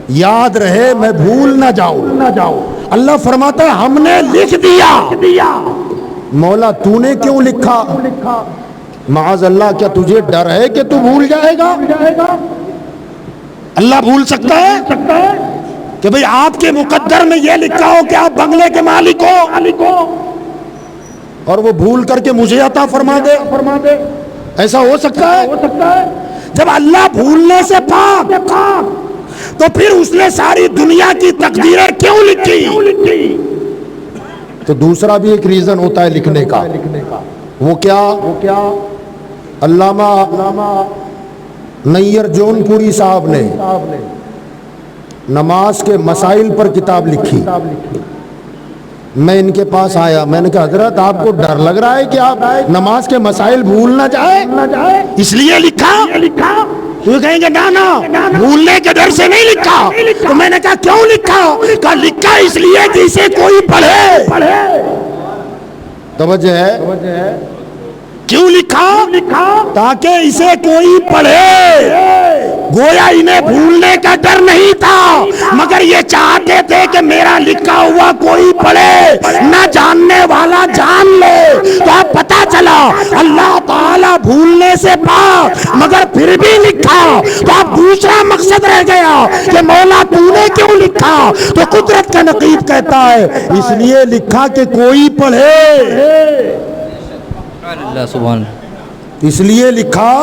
یاد رہے، میں بھول نہ جاؤں. اللہ فرماتا ہے ہم نے لکھ دیا. مولا تو نے کیوں لکھا؟ معاذ اللہ، کیا تجھے ڈر ہے کہ تو بھول جائے گا؟ اللہ بھول سکتا ہے کہ بھئی آپ کے مقدر میں یہ لکھا ہو کہ آپ بنگلے کے مالک ہو اور وہ بھول کر کے مجھے عطا فرما دے؟ ایسا ہو سکتا ہے؟ جب اللہ بھولنے سے پاک تو پھر اس نے ساری دنیا کی تقدیریں کیوں لکھی؟ تو دوسرا بھی ایک ریزن ہوتا ہے لکھنے کا. وہ کیا؟ علامہ نیر جون پوری صاحب نے نماز کے مسائل پر کتاب لکھی. میں ان کے پاس آیا، میں نے کہا حضرت آپ کو ڈر لگ رہا ہے کہ آپ نماز کے مسائل بھول نہ جائے اس لیے لکھا؟ تو کہیں گے نا بھولنے کے ڈر سے نہیں لکھا. تو میں نے کہا کیوں لکھا؟ کہا لکھا اس لیے کہ اسے کوئی پڑھے. توجہ ہے؟ کیوں لکھا؟ تاکہ اسے کوئی پڑھے. گویا انہیں بھولنے کا ڈر نہیں تھا، مگر یہ چاہتے تھے کہ میرا لکھا ہوا کوئی پڑھے، نہ جاننے والا جان لے. تو اب پتا چلا اللہ تعالیٰ بھولنے سے پاک مگر پھر بھی لکھا. تو اب دوسرا مقصد رہ گیا کہ مولا تو نے کیوں لکھا؟ تو قدرت کا نقیب کہتا ہے اس لیے لکھا کہ کوئی پڑھے. اس لیے لکھا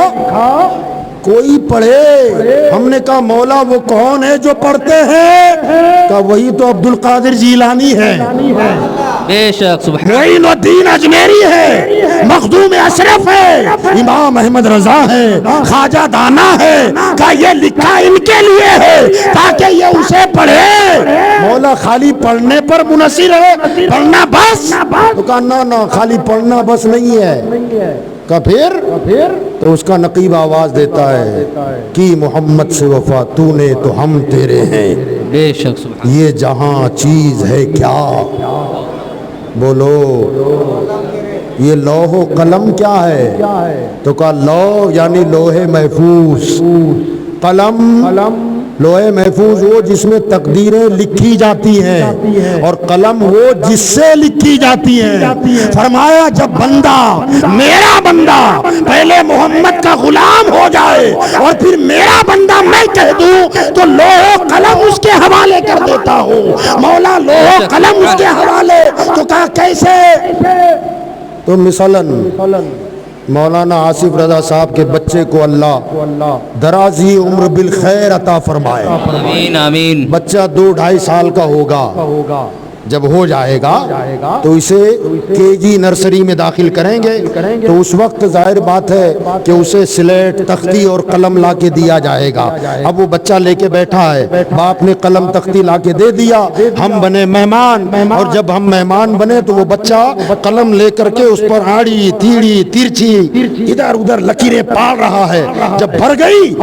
کوئی پڑھے. ہم نے کہا مولا وہ کون ہے جو پڑھتے ہیں؟ کہا وہی تو عبد القادر جیلانی ہے، بے شک. معین الدین اجمیری ہے، مخدوم اشرف ہے، امام احمد رضا ہے، خواجہ دانا ہے. کہا یہ لکھا ان کے لیے ہے تاکہ یہ اسے پڑھے. مولا خالی پڑھنے پر منحصر ہے؟ پڑھنا بس؟ تو کہا نہ خالی پڑھنا بس نہیں ہے. کہا پھر؟ تو اس کا نقیب آواز دیتا ہے کہ محمد سے وفا تو نے تو ہم تیرے ہیں. بے شک. یہ جہاں چیز ہے کیا؟ بولو. یہ لوح و قلم کیا ہے؟ تو کہا لوح یعنی لوح محفوظ، قلم لوح محفوظ وہ جس میں تقدیریں لکھی جاتی ہیں، اور قلم وہ جس سے لکھی جاتی ہیں. فرمایا جب میرا بندہ پہلے محمد کا غلام ہو جائے اور پھر میرا بندہ میں کہہ دوں تو لوح و قلم اس کے حوالے کر دیتا ہوں. مولا لوح و قلم اس کے حوالے. تو کہا کیسے؟ تو مثلاً مولانا آصف رضا صاحب کے بچے کو اللہ درازی عمر بالخیر عطا فرمائے. آمین آمین. بچہ 2-2.5 سال کا ہوگا. جب ہو جائے گا تو اسے کے جی نرسری میں داخل کریں گے. تو اس وقت ظاہر بات ہے کہ اسے سلیٹ تختی اور قلم لا کے دیا جائے گا. اب وہ بچہ لے کے بیٹھا ہے، باپ نے قلم تختی لا کے دے دیا، ہم بنے مہمان. اور جب ہم مہمان بنے تو وہ بچہ قلم لے کر کے اس پر آڑی تیڑی ترچھی ادھر ادھر لکیریں پاڑ رہا ہے. جب بھر گئی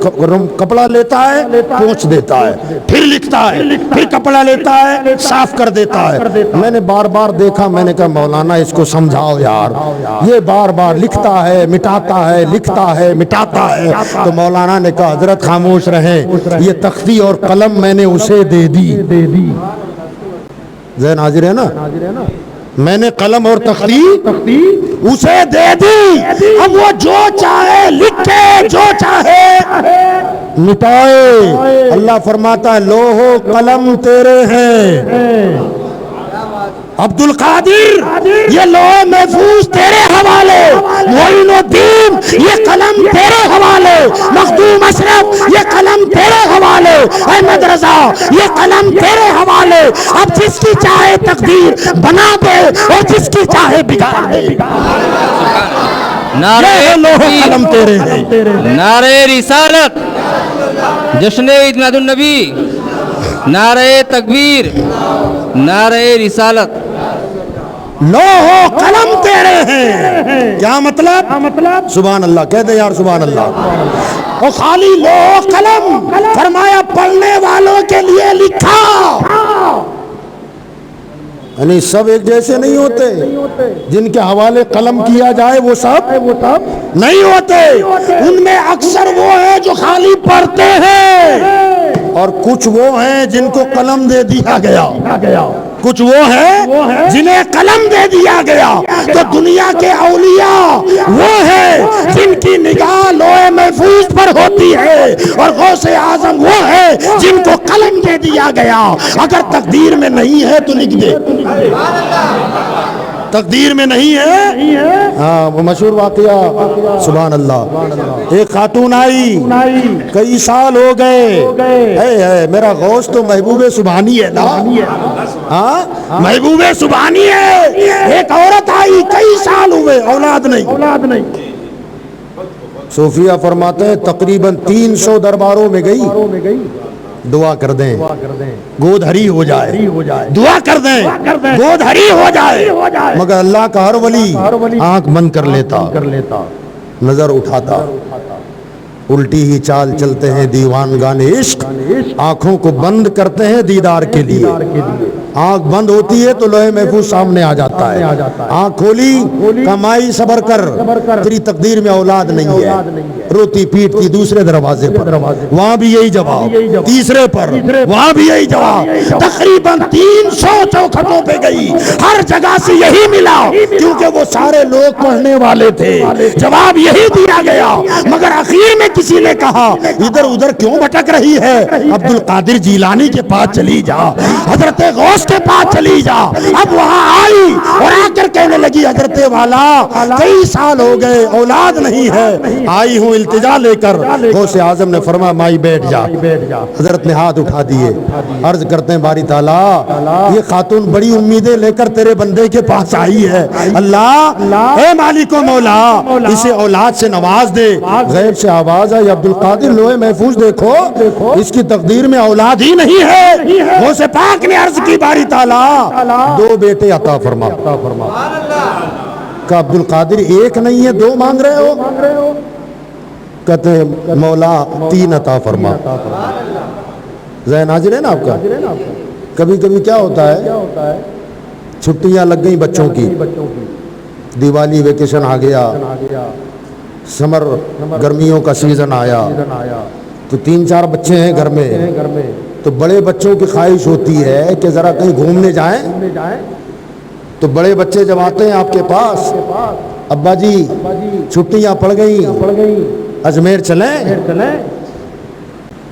تو کپڑا لیتا ہے پوچھ دیتا ہے، پھر لکھتا ہے، پھر کپڑا لیتا ہے صاف کر دیتا ہے. میں نے بار بار دیکھا، میں نے کہا مولانا اس کو سمجھاؤ یار، یہ بار بار لکھتا ہے مٹاتا ہے، لکھتا ہے مٹاتا ہے. تو مولانا نے کہا حضرت خاموش رہیں، یہ تختی اور قلم میں نے اسے دے دی. ذہن حاضر ہے نا؟ میں نے قلم اور تختی اسے دے دی. اب وہ جو چاہے لکھے، جو چاہے مٹائے. اللہ فرماتا ہے لوح و قلم تیرے ہیں. عبد القادر یہ لوح محفوظ تیرے حوالے، معین الدین یہ قلم تیرے حوالے، مخدوم اشرف یہ قلم تیرے حوالے، احمد رضا یہ قلم تیرے حوالے، اب جس کی چاہے تقدیر بنا دے اور جس کی چاہے بگاڑ دے، نعرہ یہ لوح قلم تیرے ہیں۔ نعرہ رسالت، جشن عید میلاد النبی، نعرہ تکبیر، نعرہ رسالت، لوح و قلم تیرے ہیں۔ کیا مطلب؟ سبحان اللہ کہہ دے یار، سبحان اللہ۔ اور خالی لوح و قلم، فرمایا پڑھنے والوں کے لیے لکھا، یعنی سب ایک جیسے نہیں ہوتے، جن کے حوالے قلم کیا جائے وہ سب نہیں ہوتے، ان میں اکثر وہ ہیں جو خالی پڑھتے ہیں، اور کچھ وہ ہیں جن کو قلم دے دیا گیا، کچھ وہ ہیں جنہیں قلم دے دیا گیا۔ تو دنیا کے اولیاء وہ ہیں جن کی نگاہ لوح محفوظ پر ہوتی ہے، اور غوث اعظم وہ ہے جن کو قلم دے دیا گیا۔ اگر تقدیر میں نہیں ہے تو لکھ دے، تقدیر میں نہیں ہے۔ ہاں وہ مشہور واقعہ، سبحان اللہ، ایک خاتون آئی، کئی سال ہو گئے، میرا غوث تو محبوب سبحانی ہے نا، ہاں محبوب سبحانی ہے۔ ایک عورت آئی، کئی سال ہوئے، اولاد نہیں۔ صوفیہ فرماتے ہیں تقریباً 300 درباروں میں گئی، دعا کر دیں گود ہری ہو جائے، دعا کر دیں گود ہری ہو جائے، مگر اللہ کا ہر ولی آنکھ بند کر لیتا، نظر اٹھاتا، الٹی ہی چال چلتے ہیں دیوان گانے عشق، آنکھوں کو بند کرتے ہیں دیدار کے لیے، آنکھ بند ہوتی ہے تو لوح محفوظ سامنے آ جاتا ہے، آنکھ کھولی کمائی صبر کر، تیری تقدیر میں اولاد نہیں ہے، روتی پیٹتی دوسرے دروازے پر، وہاں بھی یہی جواب، تیسرے پر وہاں بھی یہی جواب، تقریباً 300 چوکھٹوں پہ گئی، ہر جگہ سے یہی ملا، کیونکہ وہ سارے لوگ پڑھنے والے تھے، جواب یہی دیا گیا، مگر آخر میں کسی نے کہا ادھر ادھر کیوں بھٹک رہی ہے، عبد القادر جیلانی کے پاس چلی جا، حضرت غوث کے پاس چلی جا۔ اب وہاں آئی اور آ کر کہنے لگی حضرت والا کئی سال ہو گئے، اولاد نہیں ہے، آئی ہوں التجا لے کر۔ غوث اعظم نے فرمایا مائی بیٹھ جا، حضرت نے ہاتھ اٹھا دیے، عرض کرتے ہیں باری تعالیٰ یہ خاتون بڑی امیدیں لے کر تیرے بندے کے پاس آئی ہے، اللہ اے مالک و مولا اسے اولاد سے نواز دے۔ غیب سے آواز آئی عبد القادر لوح محفوظ دیکھو، اس کی تقدیر میں اولاد ہی نہیں ہے۔ غوث پاک نے عرض کی باری تعالیٰ 2 بیٹے عطا فرما، کہ عبد القادر ایک نہیں ہے 2 مانگ رہے ہو، کہتے ہیں مولا 3 عطا فرما۔ ذہن حاضر ہے نا آپ کا؟ کبھی کبھی کیا ہوتا ہے، چھٹیاں لگ گئی بچوں کی، دیوالی ویکیشن آ گیا، سمر گرمیوں کا سیزن آیا، تو 3-4 بچے ہیں گھر میں، تو بڑے بچوں کی خواہش ہوتی ہے کہ ذرا کہیں گھومنے جائیں، تو بڑے بچے جب آتے ہیں آپ کے پاس، ابا جی چھٹیاں پڑ گئیں، اجمیر چلیں،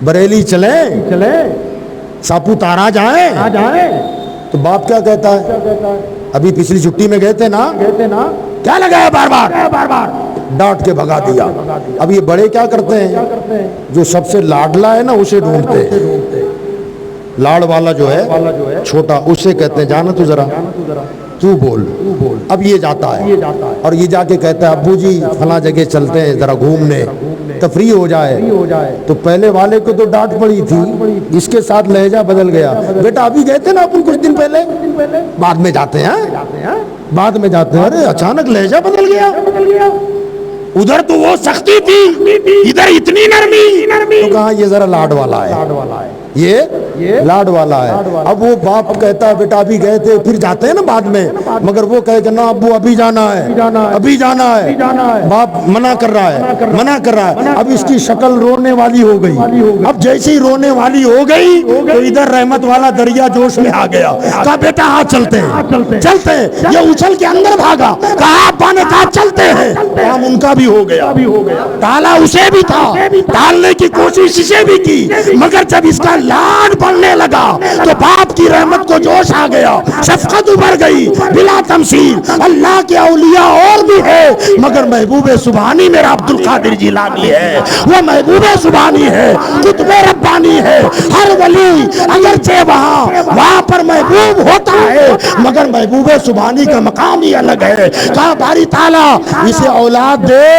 بریلی چلیں، ساپوتارہ جائیں، تو باپ کیا کہتا ہے، ابھی پچھلی چھٹی میں گئے تھے نا، کیا لگا ہے بار بار ڈانٹ کے بھگا دیا۔ اب یہ بڑے کیا کرتے ہیں، جو سب سے لاڈلا ہے نا اسے ڈھونڈتے ہیں، لاڑ والا جو ہے چھوٹا اسے کہتے ہیں جانا تو ذرا تو بول، اب یہ جاتا ہے اور یہ جا کے کہتا ہے ابو جی فلاں جگہ چلتے ہیں ذرا گھومنے، تفریح ہو جائے۔ تو پہلے والے کو تو ڈانٹ پڑی تھی، اس کے ساتھ لہجہ بدل گیا، بیٹا ابھی گئے تھے نا اپن کچھ دن پہلے، بعد میں جاتے ہیں، بعد میں جاتے ہیں، ارے اچانک لہجہ بدل گیا، ادھر تو وہ سختی تھی ادھر اتنی نرمی، تو کہا یہ ذرا لاڈ والا ہے، یہ لاڈ والا ہے۔ اب وہ باپ کہتا ہے بیٹا ابھی گئے تھے، پھر جاتے ہیں نا بعد میں، مگر وہ کہے کہ نا ابو ابھی جانا ہے، باپ منع کر رہا ہے، اب اس کی شکل رونے والی ہو گئی، اب جیسی رونے والی ہو گئی تو ادھر رحمت والا دریا جوش میں آ گیا، کہا بیٹا ہاں چلتے ہیں، یہ اچھل کے اندر بھاگا، کہا ابا نے کہا چلتے ہیں، کام ان کا بھی ہو گیا، تالا اسے بھی تھا، ڈالنے کی کوشش اسے بھی کی، مگر جب اس کا لاڈ بڑھنے لگا تو باپ کی رحمت کو جوش آ گیا, شفقت ابھر گئی بلا تمثیل. اللہ کے اولیاء اور بھی ہے مگر محبوب سبحانی میرا عبد القادر جیلانی ہے, وہ محبوب سبحانی ہے, قطب ربانی ہے. ہر ولی اگرچہ وہاں پر محبوب ہوتا ہے مگر محبوب سبحانی کا مقام ہی الگ ہے. کہا باری تعالیٰ اسے اولاد دے.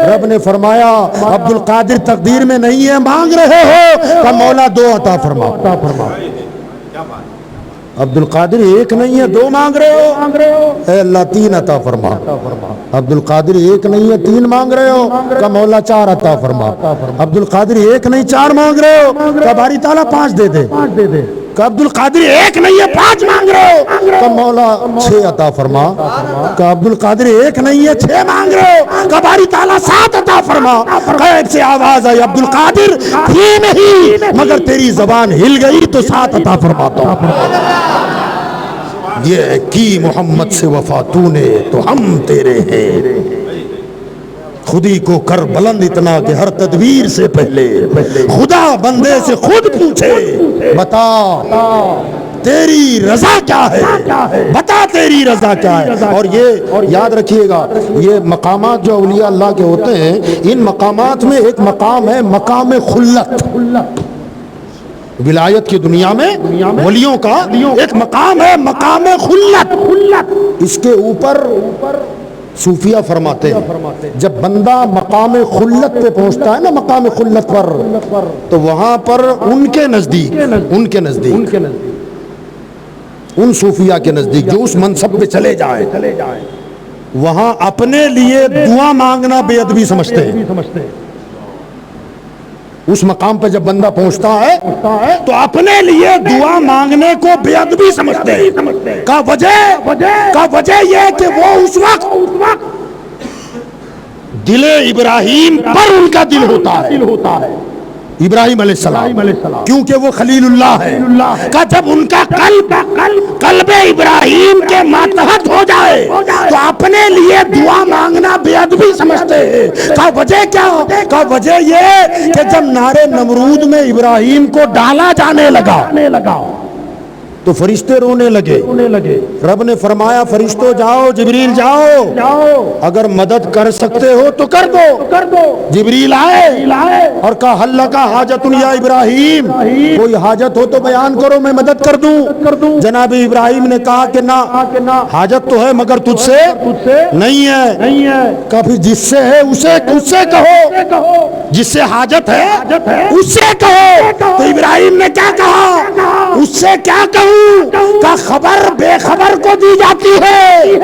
رب نے فرمایا عبد القادر تقدیر میں نہیں ہے, مانگ رہے ہو کہ مولا دو عطا فرما. عبد القادر ایک نہیں ہے, دو مانگ رہے ہو, اے اللہ تین عطا فرما. عبد القادر ایک نہیں ہے, تین مانگ رہے ہو, کہ مولا چار عطا فرما. عبد القادر ایک نہیں چار مانگ رہے ہو, کہ باری تعالیٰ پانچ دے دے. کہ عبد القادر ایک نہیں ہے پانچ مانگ رہے ہو, کہ مولا چھ عطا فرما. کہ عبد القادر ایک نہیں ہے چھ مانگ رہے ہو, کہ باری تعالیٰ سات عطا فرما. غیب سے آواز آئی عبد القادر تھی نہیں مگر تیری زبان ہل گئی تو سات عطا فرماتا ہوں. یہ کی محمد سے وفا تو نے تو ہم تیرے ہیں. خودی کو کر بلند اتنا کہ ہر تدبیر سے پہلے خدا بندے سے خود پوچھے بتا تیری رضا کیا ہے, بتا تیری رضا کیا ہے. اور یہ یاد رکھیے گا, یہ مقامات جو اولیاء اللہ کے ہوتے ہیں, ان مقامات میں ایک مقام ہے مقام خلت. ولایت کی دنیا میں ولیوں کا ایک مقام ہے مقام خلت. اس کے اوپر صوفیہ فرماتے ہیں جب بندہ مقام خلت پہ پہنچتا ہے نا, مقام خلت پر, تو وہاں پر ان کے نزدیک ان صوفیہ کے نزدیک جو اس منصب پہ چلے جائیں وہاں اپنے لیے دعا مانگنا بے ادبی سمجھتے ہیں. اس مقام پہ جب بندہ پہنچتا ہے تو اپنے لیے دعا مانگنے کو بے ادبی سمجھتے ہیں. کا وجہ یہ کہ وہ اس وقت دل ابراہیم پر ان کا دل ہوتا ہے, ابراہیم علیہ السلام, کیونکہ وہ خلیل اللہ ہے. کہ جب ان کا قلب ابراہیم کے ماتحت ہو جائے تو اپنے لیے دعا مانگنا بے ادبی سمجھتے ہیں. کا وجہ کیا؟ کا وجہ یہ کہ جب نار نمرود میں ابراہیم کو ڈالا جانے لگا تو فرشتے رونے لگے. رب نے فرمایا فرشتوں جاؤ, جبریل جاؤ, اگر مدد کر سکتے ہو تو کر دو. جبریل آئے اور کہا حل کا حاجت یا ابراہیم, کوئی حاجت ہو تو بیان کرو میں مدد کر دوں. جناب ابراہیم نے کہا کہ نہ, حاجت تو ہے مگر تجھ سے نہیں ہے. کہا پھر جس سے ہے اسے کہو, جس سے حاجت ہے اس سے کہو. تو ابراہیم نے کیا کہا, اس سے کیا کہوں کا خبر بے خبر کو دی جاتی ہے.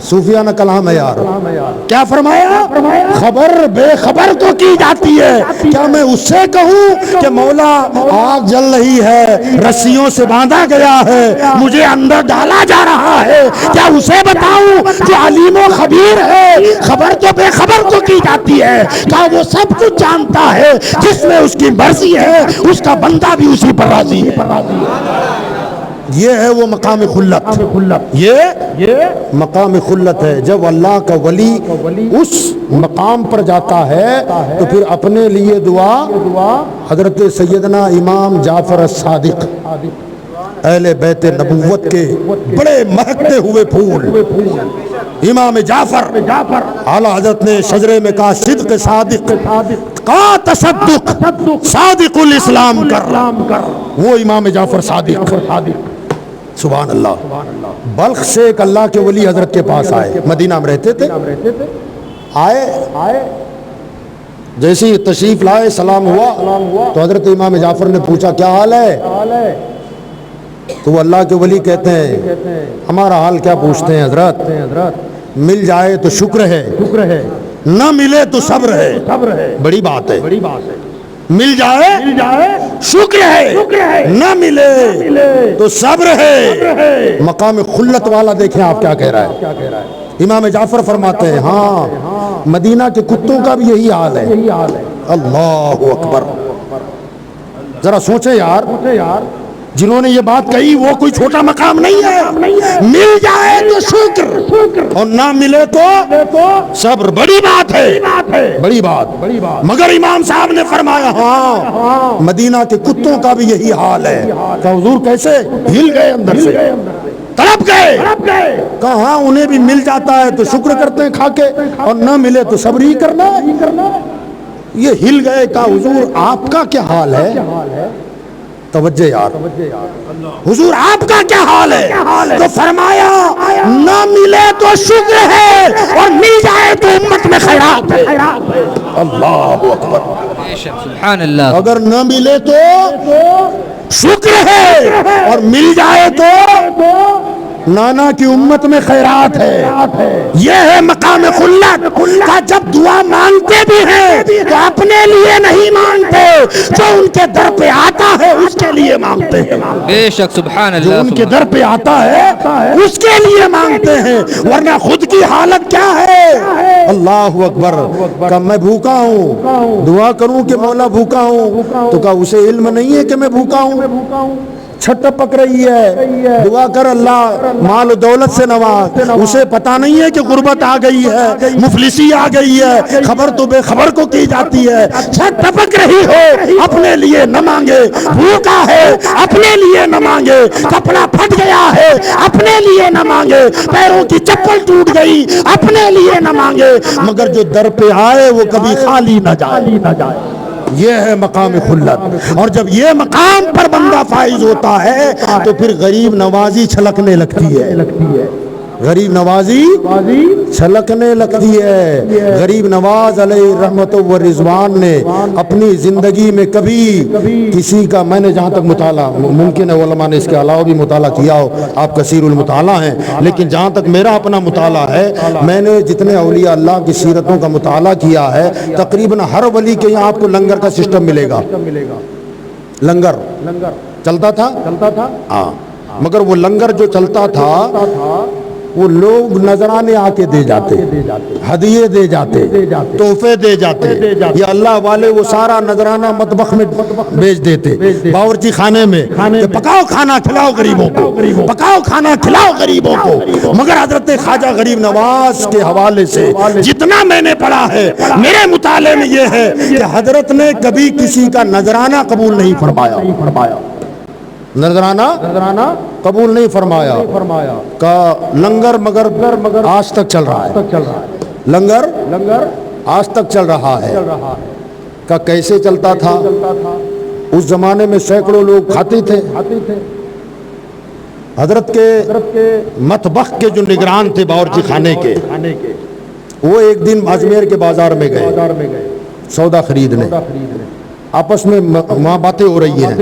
صوفیانہ کلام ہے یار. کیا فرمایا؟ خبر بے خبر کو کی جاتی ہے. کیا میں اس سے کہوں کہ مولا آگ جل رہی ہے, رسیوں سے باندھا گیا ہے, مجھے اندر ڈالا جا رہا ہے, کیا اسے بتاؤں جو علیم و خبیر ہے؟ خبر تو بے خبر کو کی جاتی ہے. کیا وہ سب کچھ جانتا ہے, جس میں اس کی مرضی ہے اس کا بندہ بھی اسی پر راضی ہے. یہ ہے وہ مقام خلت. یہ مقام خلت ہے. جب اللہ کا ولی اس مقام پر جاتا ہے تو پھر اپنے لیے دعا. حضرت سیدنا امام جعفر الصادق اہل بیت نبوت کے بڑے مہکتے ہوئے پھول, امام جعفر اعلیٰ حضرت نے شجرے میں کہا صدق صادق کا تصدق صادق الاسلام کر. وہ امام جعفر صادق سبحان اللہ. بلخ سے ایک اللہ کے ولی حضرت کے پاس آئے, مدینہ میں رہتے تھے. آئے جیسے ہی تشریف لائے سلام ہوا تو حضرت امام جعفر نے پوچھا کیا حال ہے؟ تو وہ اللہ کے ولی کہتے ہیں ہمارا حال کیا پوچھتے ہیں حضرت, مل جائے تو شکر ہے, نہ ملے تو صبر ہے. بڑی بات ہے. مل جائے شکر ہے, نہ ملے تو صبر ہے. مقام خلت والا دیکھیں آپ کیا کہہ رہا ہے. امام جعفر فرماتے ہیں ہاں مدینہ کے کتوں کا بھی یہی حال ہے. اللہ اکبر. ذرا سوچیں یار, جنہوں نے یہ بات کہی وہ کوئی چھوٹا مقام نہیں ہے. مل جائے تو شکر اور نہ ملے تو صبر. بڑی بات ہے, بڑی بات. مگر امام صاحب نے فرمایا ہاں مدینہ کے کتوں کا بھی یہی حال ہے. کہ حضور کیسے؟ ہل گئے اندر سے, تڑپ گئے. کہاں انہیں بھی مل جاتا ہے تو شکر کرتے ہیں کھا کے, اور نہ ملے تو صبر ہی کرنا ہے. یہ ہل گئے. کہا حضور آپ کا کیا حال ہے؟ توجہ یار, حضور آپ کا کیا حال ہے؟ تو فرمایا نہ ملے تو شکر ہے اور مل جائے تو امت میں خیرات ہے. اللہ اکبر. سبحان اللہ. اگر نہ ملے تو شکر ہے اور مل جائے تو نانا کی امت میں خیرات ہے. یہ ہے مقام خلت کا. جب دعا مانگتے بھی ہیں تو اپنے لیے نہیں مانگتے, جو ان کے در پہ آتا ہے اس کے لیے مانگتے ہیں. بے شک سبحان اللہ. جو ان کے در پہ آتا ہے اس کے لیے مانگتے ہیں, ورنہ خود کی حالت کیا ہے؟ اللہ اکبر. کہ میں بھوکا ہوں, دعا کروں کہ مولا بھوکا ہوں, تو کہا اسے علم نہیں ہے کہ میں بھوکا ہوں. چھٹ پک رہی ہے, دعا کر اللہ مال و دولت سے نواز. اسے پتا نہیں ہے کہ غربت آ گئی ہے, مفلسی آ گئی ہے, خبر تو بے خبر کو کی جاتی ہے. چھٹ پک رہی ہو اپنے لیے نہ مانگے, بھوکا ہے اپنے لیے نہ مانگے, کپڑا پھٹ گیا ہے اپنے لیے نہ مانگے, پیروں کی چپل ٹوٹ گئی اپنے لیے نہ مانگے, مگر جو در پہ آئے وہ کبھی خالی نہ جائے. یہ ہے مقام خلت. اور جب یہ مقام پر بندہ فائز ہوتا ہے تو پھر غریب نوازی چھلکنے لگتی ہے. غریب نوازی چھلکنے لگتی ہے. غریب نواز علیہ رحمت و رضوان نے اپنی زندگی میں کبھی کسی کا, میں نے جہاں تک مطالعہ, ممکن ہے علماء نے اس کے علاوہ بھی مطالعہ کیا ہو, آپ کثیر المطالعہ ہیں, لیکن جہاں تک میرا اپنا مطالعہ ہے, میں نے جتنے اولیاء اللہ کی سیرتوں کا مطالعہ کیا ہے, تقریباً ہر ولی کے یہاں آپ کو لنگر کا سسٹم ملے گا. لنگر چلتا تھا ہاں, مگر وہ لنگر جو چلتا تھا وہ لوگ نذرانے آ کے دے جاتے, ہدیے دے جاتے, تحفے دے جاتے. یا اللہ والے وہ سارا نذرانہ مطبخ میں بیچ دیتے, باورچی خانے میں, کہ پکاؤ کھانا کھلاؤ غریبوں کو, پکاؤ کھانا کھلاؤ غریبوں کو. مگر حضرت خواجہ غریب نواز کے حوالے سے جتنا میں نے پڑھا ہے, میرے مطالعے میں یہ ہے کہ حضرت نے کبھی کسی کا نذرانہ قبول نہیں فرمایا. نذرانہ قبول نہیں فرمایا. کا لنگر مگر آج تک چل رہا ہے. لنگر آج تک چل رہا ہے. کا کیسے چلتا تھا؟ اس زمانے میں سینکڑوں لوگ کھاتے تھے. حضرت کے مطبخ کے جو نگران تھے باورچی خانے کے, وہ ایک دن اجمیر کے بازار میں گئے سودا خریدنے. آپس میں وہاں باتیں ہو رہی ہیں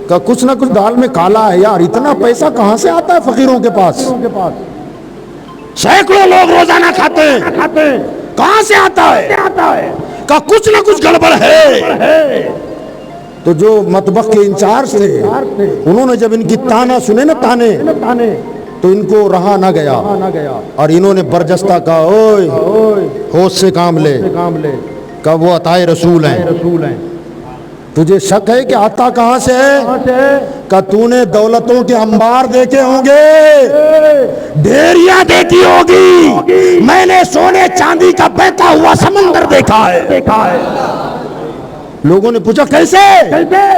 کہ کچھ نہ کچھ دال میں کالا ہے یار, اتنا پیسہ کہاں سے آتا ہے فقیروں کے پاس؟ سینکڑوں لوگ روزانہ کھاتے ہیں, کہاں سے آتا ہے؟ کہ کچھ نہ کچھ گڑبڑ ہے. تو جو مطبخ کے انچارج تھے انہوں نے جب ان کی تانا سنے نا, تانے, تو ان کو رہا نہ گیا اور انہوں نے برجستہ کہا اوئے ہوش سے کام لے, کہ وہ عطائے رسول ہیں. تجھے شک ہے کہ آتا کہاں سے ہے؟ کہ تو نے دولتوں کے انبار دیکھے ہوں گے, ڈھیریاں دیکھی ہوگی, میں نے سونے چاندی کا بہتا ہوا سمندر دیکھا ہے. لوگوں نے پوچھا کیسے؟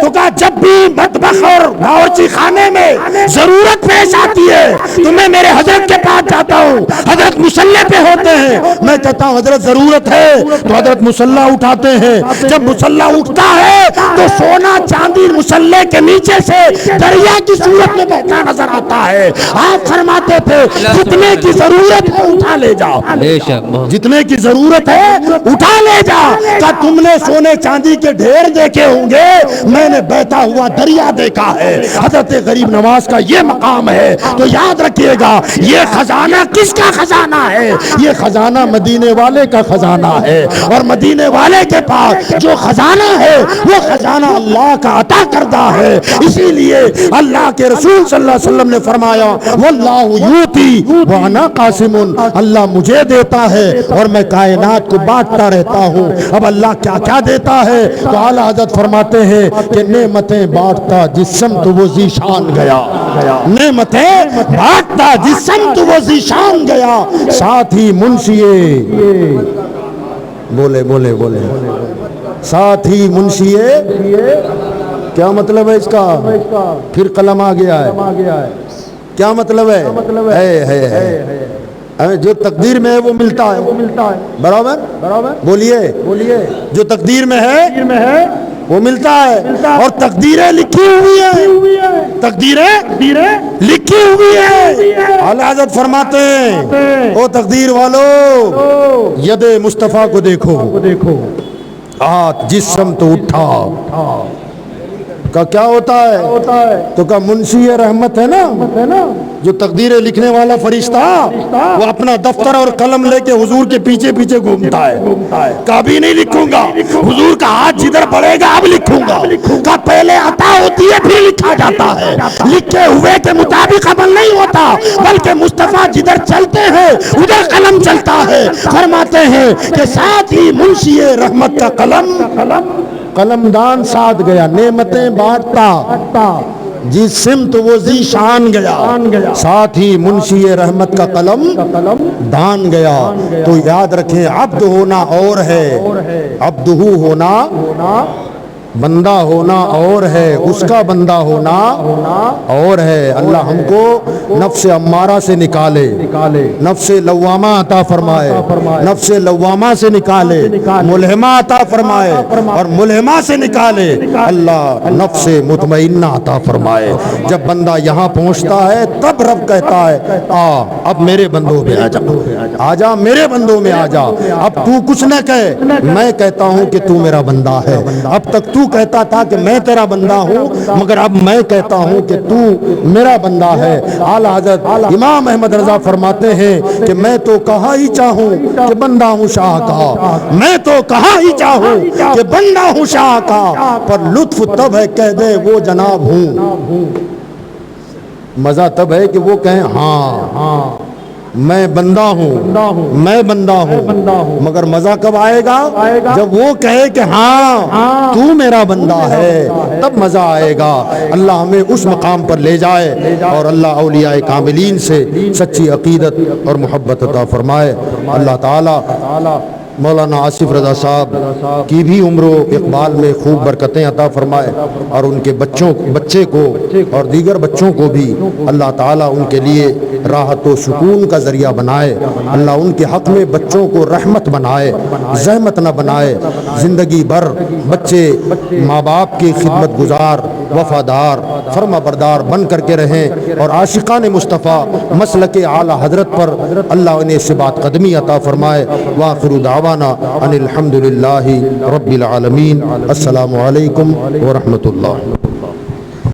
تو کہا جب بھی مطبخ اور باورچی خانے میں ضرورت پیش آتی ہے تو میں میرے حضرت کے پاس جاتا ہوں, حضرت مصلے پہ ہوتے ہیں, میں کہتا ہوں حضرت ضرورت ہے, تو حضرت مصلہ اٹھاتے ہیں. جب مصلہ اٹھتا ہے تو سونا چاندی مصلے کے نیچے سے دریا کی صورت میں بہتا نظر آتا ہے. آپ فرماتے تھے جتنے کی ضرورت ہے اٹھا لے جاؤ, جتنے کی ضرورت ہے اٹھا لے جاؤ. کہ تم نے سونے چاندی کے ڈھیر دیکھے ہوں گے, میں نے بہتا ہوا دریا دیکھا ہے. حضرت غریب نواز کا یہ مقام ہے. تو یاد رکھیے گا یہ خزانہ کس کا خزانہ ہے؟ یہ خزانہ مدینے والے کا خزانہ ہے، اور مدینے والے کے پاس جو خزانہ ہے وہ خزانہ اللہ کا عطا کردہ ہے۔ اسی لیے اللہ کے رسول صلی اللہ علیہ وسلم نے فرمایا واللہ یوتی وانا قاسم، اللہ مجھے دیتا ہے اور میں کائنات کو بانٹتا رہتا ہوں۔ اب اللہ کیا کیا دیتا ہے؟ تو اعلیٰ حضرت فرماتے ہیں کہ نعمتیں بانٹتا جس سمت وہ ذیشان گیا، نعمتیں بانٹتا جس سمت وہ ذیشان گیا، ساتھ ہی منشیے بولے بولے بولے ساتھ ہی منشیے، کیا مطلب ہے اس کا؟ پھر قلم آ گیا ہے، کیا مطلب ہے؟ جو تقدیر میں ہے وہ ملتا ہے، برابر بولیے، جو تقدیر میں ہے وہ ملتا ہے، اور تقدیریں لکھی ہوئی ہیں، تقدیریں لکھی ہوئی ہیں۔ اعلیٰ حضرت فرماتے ہیں او تقدیر والو ید مصطفیٰ کو دیکھو، ہاتھ جس سمت اٹھا کا کیا ہوتا ہے؟ تو کا منشی رحمت ہے نا، جو تقدیریں لکھنے والا فرشتہ وہ اپنا دفتر اور قلم لے کے حضور کے پیچھے پیچھے گھومتا ہے، کبھی نہیں لکھوں گا، حضور کا ہاتھ جدھر پڑے گا اب لکھوں گا، کا پہلے عطا ہوتی ہے پھر لکھا جاتا ہے، لکھے ہوئے کے مطابق عمل نہیں ہوتا، بلکہ مصطفیٰ جدھر چلتے ہیں ادھر قلم چلتا ہے۔ فرماتے ہیں کہ ساتھ ہی منشی رحمت کا قلم دان ساتھ گیا، نعمتیں بانٹتا جس سمت وہ ذیشان گیا، ساتھ ہی منشی رحمت کا قلم دان گیا۔ تو یاد رکھیں عبد ہونا اور ہے، عبدہو ہونا بندہ ہونا اور ہے، اس کا بندہ ہونا اور ہے۔ اللہ ہم کو نفس امارہ سے نکالے، نفس لوامہ عطا فرمائے، نفس لوامہ سے نکالے، ملہمہ عطا فرمائے، اور ملہمہ سے نکالے اللہ نفس مطمئنہ عطا فرمائے۔ جب بندہ یہاں پہنچتا ہے تب رب کہتا ہے اب میرے بندوں میں آ جا، میرے بندوں میں آ جا، اب تو کچھ نہ کہے، میں کہتا ہوں کہ تو میرا بندہ ہے۔ اب تک تو کہتا تھا کہ میں تیرا بندہ ہوں، مگر اب میں کہتا ہوں کہ تو میرا بندہ ہے۔ اعلیٰ حضرت امام احمد رضا فرماتے ہیں کہ میں تو کہاں ہی چاہوں کہ بندہ ہوں شاہ کا، میں تو کہاں ہی چاہوں کہ بندہ ہوں شاہ کا، پر لطف تب ہے کہہ دے وہ جناب ہوں، مزہ تب ہے کہ وہ کہیں ہاں میں بندہ ہوں، میں بندہ ہوں، مگر مزہ کب آئے گا؟ جب وہ کہے کہ ہاں تو میرا بندہ ہے، تب مزہ آئے گا۔ اللہ ہمیں اس مقام پر لے جائے، اور اللہ اولیاء کاملین سے سچی عقیدت اور محبت عطا فرمائے۔ اللہ تعالی مولانا آصف رضا صاحب کی بھی عمر و اقبال میں خوب برکتیں عطا فرمائے، اور ان کے بچے کو اور دیگر بچوں کو بھی اللہ تعالیٰ ان کے لیے راحت و سکون کا ذریعہ بنائے۔ اللہ ان کے حق میں بچوں کو رحمت بنائے، زحمت نہ بنائے، زندگی بھر بچے ماں باپ کی خدمت گزار، وفادار، فرما بردار بن کر کے رہیں، اور عاشقان مصطفیٰ مسلک اعلیٰ حضرت پر اللہ انہیں ثبات قدمی عطا فرمائے۔ وآخر دعوانا ان الحمد للہ رب العالمین۔ السلام علیکم ورحمۃ اللہ۔